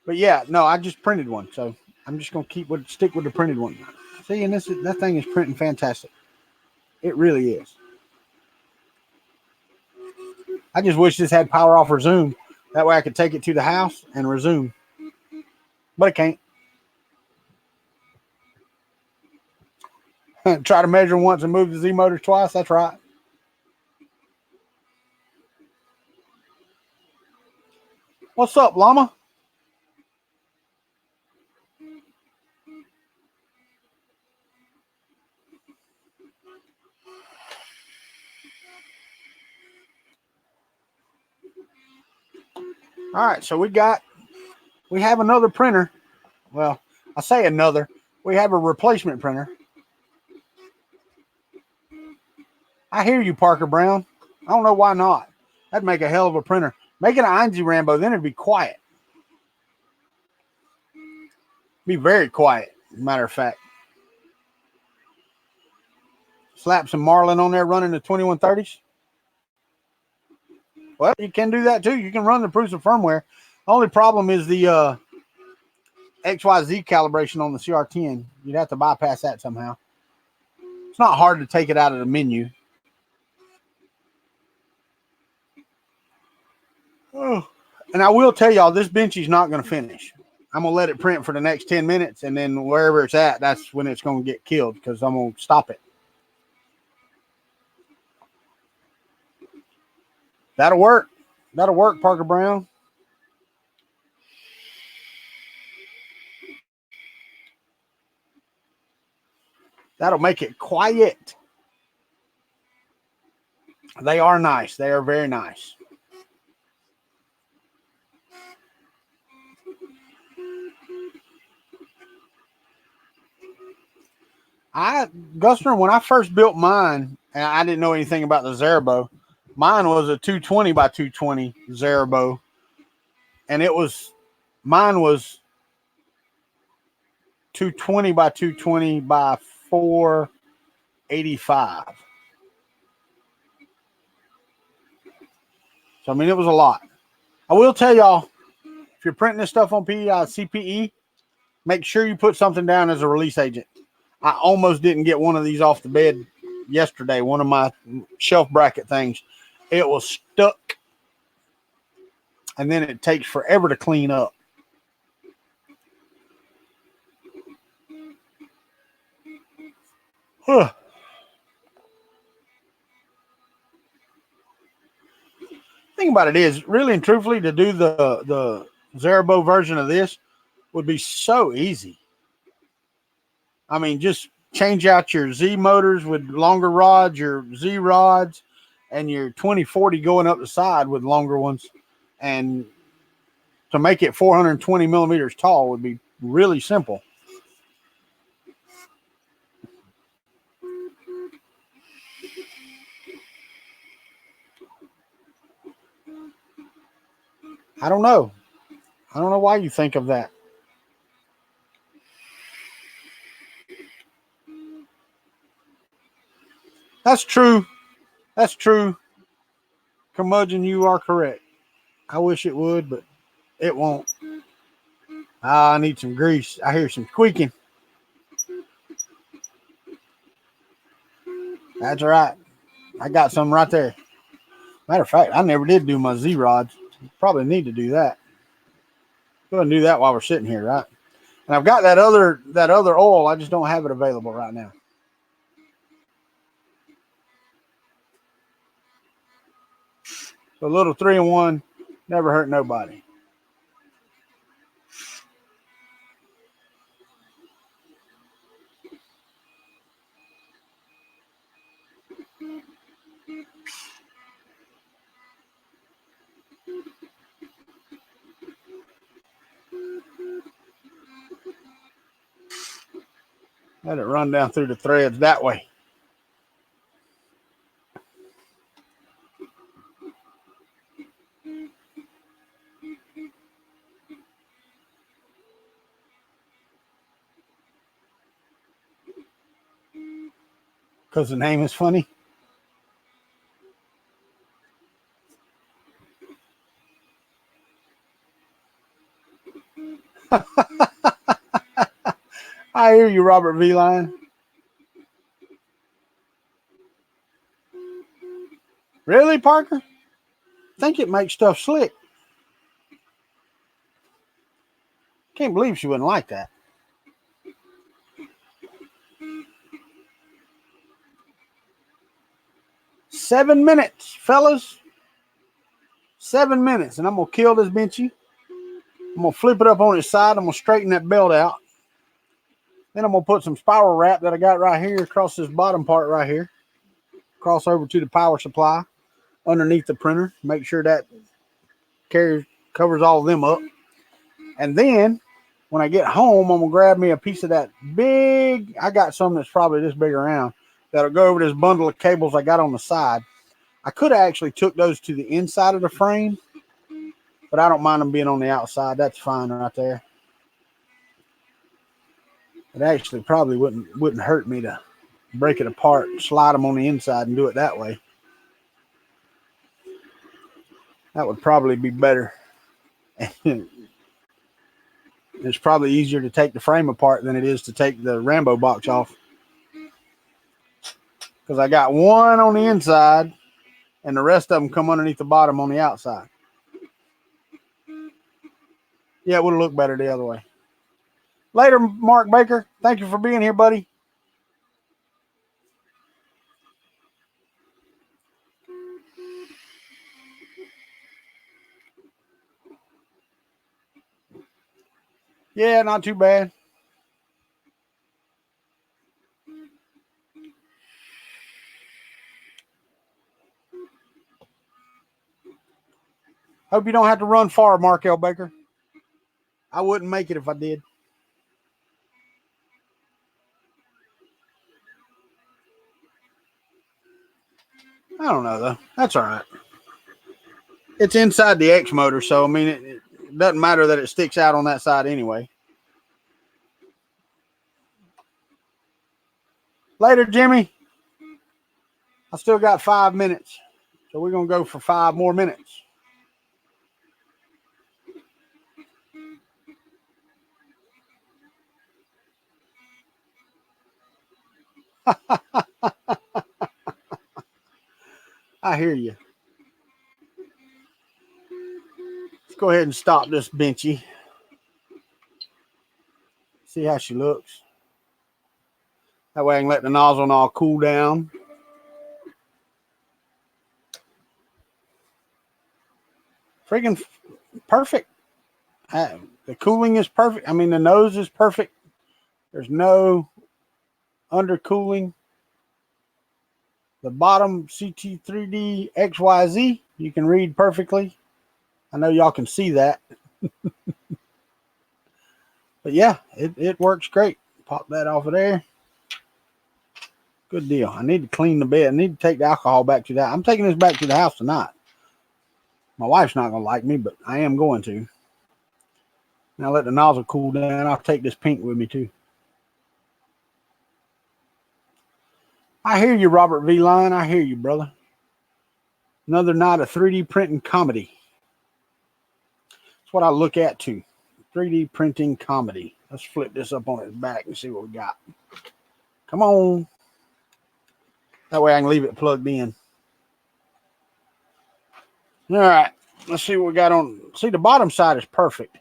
But yeah, no, I just printed one, so I'm just gonna stick with the printed one. See, and that thing is printing fantastic. It really is. I just wish this had power off resume. That way I could take it to the house and resume. But I can't. Try to measure once and move the Z motors twice. That's right. What's up, llama? All right, so we have another printer. Well, I say another. We have a replacement printer. I hear you, Parker Brown. I don't know why not. That'd make a hell of a printer. Make it an Einzy Rambo, then it'd be quiet. Be very quiet, matter of fact. Slap some Marlin on there running the 2130s. Well, you can do that too. You can run the Prusa firmware. The only problem is the XYZ calibration on the CR10. You'd have to bypass that somehow. It's not hard to take it out of the menu. Oh, and I will tell y'all, this Benchy's not going to finish. I'm going to let it print for the next 10 minutes, and then wherever it's at, that's when it's going to get killed because I'm going to stop it. That'll work. That'll work, Parker Brown. That'll make it quiet. They are nice. They are very nice. Gusner, when I first built mine, and I didn't know anything about the Zerbo, mine was a 220 by 220 Zerbo, and mine was 220 by 220 by 485. So, I mean, it was a lot. I will tell y'all, if you're printing this stuff on CPE, make sure you put something down as a release agent. I almost didn't get one of these off the bed yesterday, one of my shelf bracket things. It was stuck, and then it takes forever to clean up. Huh. Thing about it is, really and truthfully, to do the Zerbo version of this would be so easy. I mean, just change out your Z motors with longer rods, your Z rods, and your 2040 going up the side with longer ones. And to make it 420 millimeters tall would be really simple. I don't know. I don't know why you think of that. That's true. That's true. Curmudgeon, you are correct. I wish it would, but it won't. I need some grease. I hear some squeaking. That's right. I got some right there. Matter of fact, I never did do my Z rods. Probably need to do that. Go ahead and do that while we're sitting here, right? And I've got that other oil. I just don't have it available right now. So a little 3-in-1 never hurt nobody. Let it run down through the threads that way. Because the name is funny. I hear you, Robert V. Line. Really, Parker? I think it makes stuff slick. Can't believe she wouldn't like that. Seven minutes, fellas. 7 minutes, and I'm going to kill this Benchy. I'm going to flip it up on its side. I'm going to straighten that belt out. Then I'm going to put some spiral wrap that I got right here across this bottom part right here. Cross over to the power supply underneath the printer. Make sure that covers all of them up. And then when I get home, I'm going to grab me a piece of that big, I got some that's probably this big around, that'll go over this bundle of cables I got on the side. I could have actually took those to the inside of the frame, but I don't mind them being on the outside. That's fine right there. It actually probably wouldn't hurt me to break it apart, slide them on the inside and do it that way. That would probably be better. It's probably easier to take the frame apart than it is to take the Rambo box off. Because I got one on the inside and the rest of them come underneath the bottom on the outside. Yeah, it would have looked better the other way. Later, Mark Baker. Thank you for being here, buddy. Yeah, not too bad. Hope you don't have to run far, Mark L. Baker. I wouldn't make it if I did. I don't know, though. That's all right. It's inside the X motor, so, I mean, it doesn't matter that it sticks out on that side anyway. Later, Jimmy. I still got 5 minutes, so we're going to go for 5 more minutes. I hear you. Let's go ahead and stop this Benchy. See how she looks. That way I can let the nozzle all cool down. Freaking perfect. The cooling is perfect. I mean, the nose is perfect. There's no undercooling. The bottom CT3D XYZ, you can read perfectly. I know y'all can see that. But yeah, it works great. Pop that off of there. Good deal. I need to clean the bed. I need to take the alcohol back to that. I'm taking this back to the house tonight. My wife's not going to like me, but I am going to. Now let the nozzle cool down. I'll take this pink with me too. I hear you, Robert V. Line. I hear you, brother. Another night of 3D printing comedy. That's what I look at too. 3D printing comedy. Let's flip this up on its back and see what we got. Come on. That way I can leave it plugged in. All right. Let's see what we got on. See, the bottom side is perfect.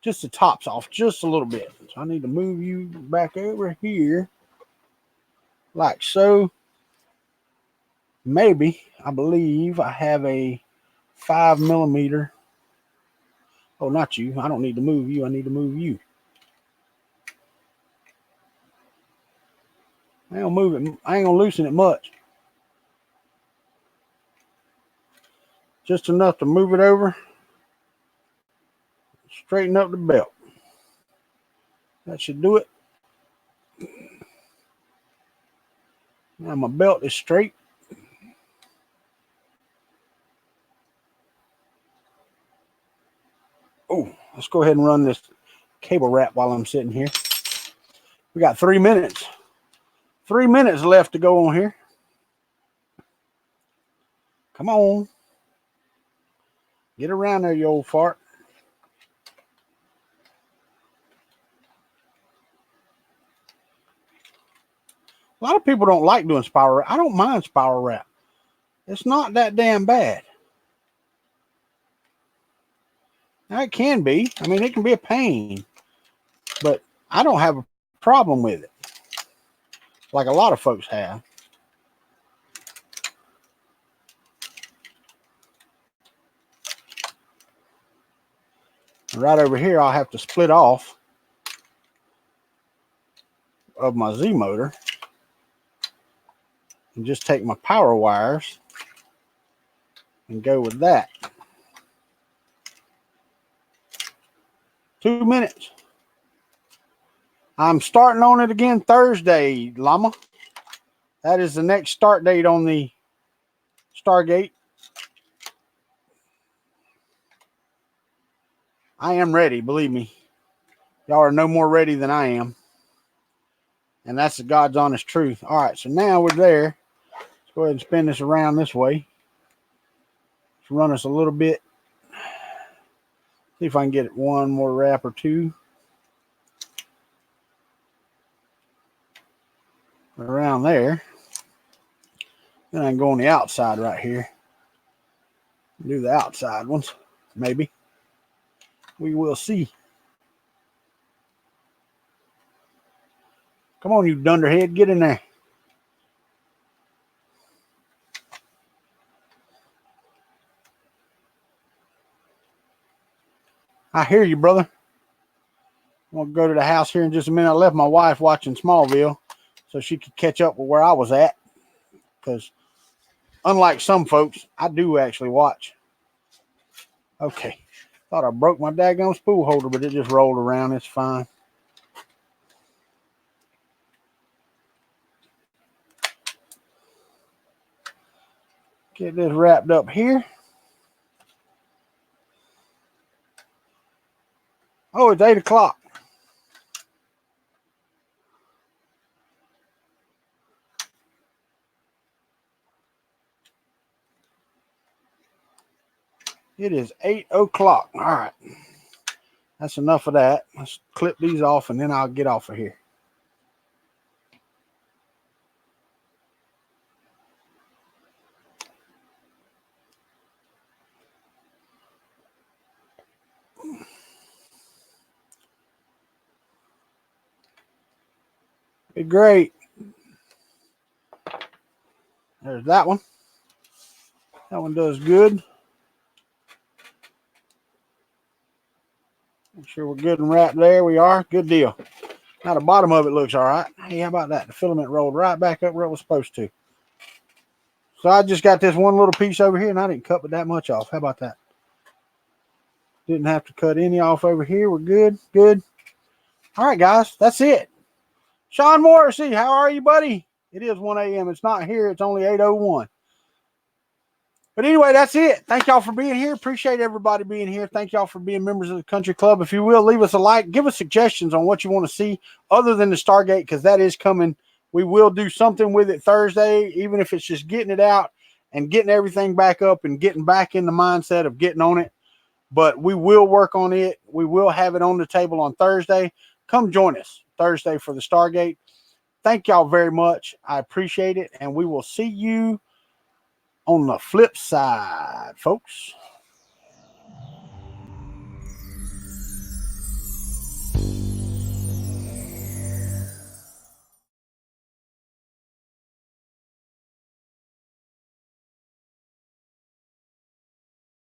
Just the top's off just a little bit. So I need to move you back over here. Like so. Maybe, I believe I have a 5mm. Oh, not you. I don't need to move you. I need to move you. I ain't gonna move it. I ain't gonna loosen it much. Just enough to move it over. Straighten up the belt. That should do it. Now my belt is straight. Oh, let's go ahead and run this cable wrap while I'm sitting here. We got 3 minutes. 3 minutes left to go on here. Come on. Get around there, you old fart. A lot of people don't like doing spiral wrap. I don't mind spiral wrap. It's not that damn bad. Now, it can be. I mean, it can be a pain. But I don't have a problem with it. Like a lot of folks have. Right over here, I'll have to split off of my Z motor and just take my power wires and go with that. 2 minutes. I'm starting on it again Thursday, Llama. That is the next start date on the Stargate. I am ready, believe me. Y'all are no more ready than I am. And that's the God's honest truth. All right, so now we're there. Let's go ahead and spin this around this way. Let's run us a little bit. See if I can get one more wrap or two. Around there. Then I can go on the outside right here. Do the outside ones, maybe. We will see. Come on, you dunderhead. Get in there. I hear you, brother. I'm going to go to the house here in just a minute. I left my wife watching Smallville so she could catch up with where I was at. Because unlike some folks, I do actually watch. Okay. Thought I broke my daggone spool holder, but it just rolled around. It's fine. Get this wrapped up here. Oh, it's 8 o'clock. It is 8 o'clock. All right. That's enough of that. Let's clip these off and then I'll get off of here. Be great. There's that one. That one does good. Make sure we're good and wrapped there. We are. Good deal. Now the bottom of it looks all right. Hey, how about that? The filament rolled right back up where it was supposed to. So I just got this one little piece over here, and I didn't cut but that much off. How about that? Didn't have to cut any off over here. We're good. Good. All right, guys. That's it. Sean Morrissey, how are you, buddy? It is 1 a.m. It's not here. It's only 8:01. But anyway, that's it. Thank y'all for being here. Appreciate everybody being here. Thank y'all for being members of the Country Club. If you will, leave us a like. Give us suggestions on what you want to see other than the Stargate, because that is coming. We will do something with it Thursday, even if it's just getting it out and getting everything back up and getting back in the mindset of getting on it. But we will work on it. We will have it on the table on Thursday. Come join us Thursday for the Stargate. Thank y'all very much. I appreciate it. And we will see you on the flip side, folks.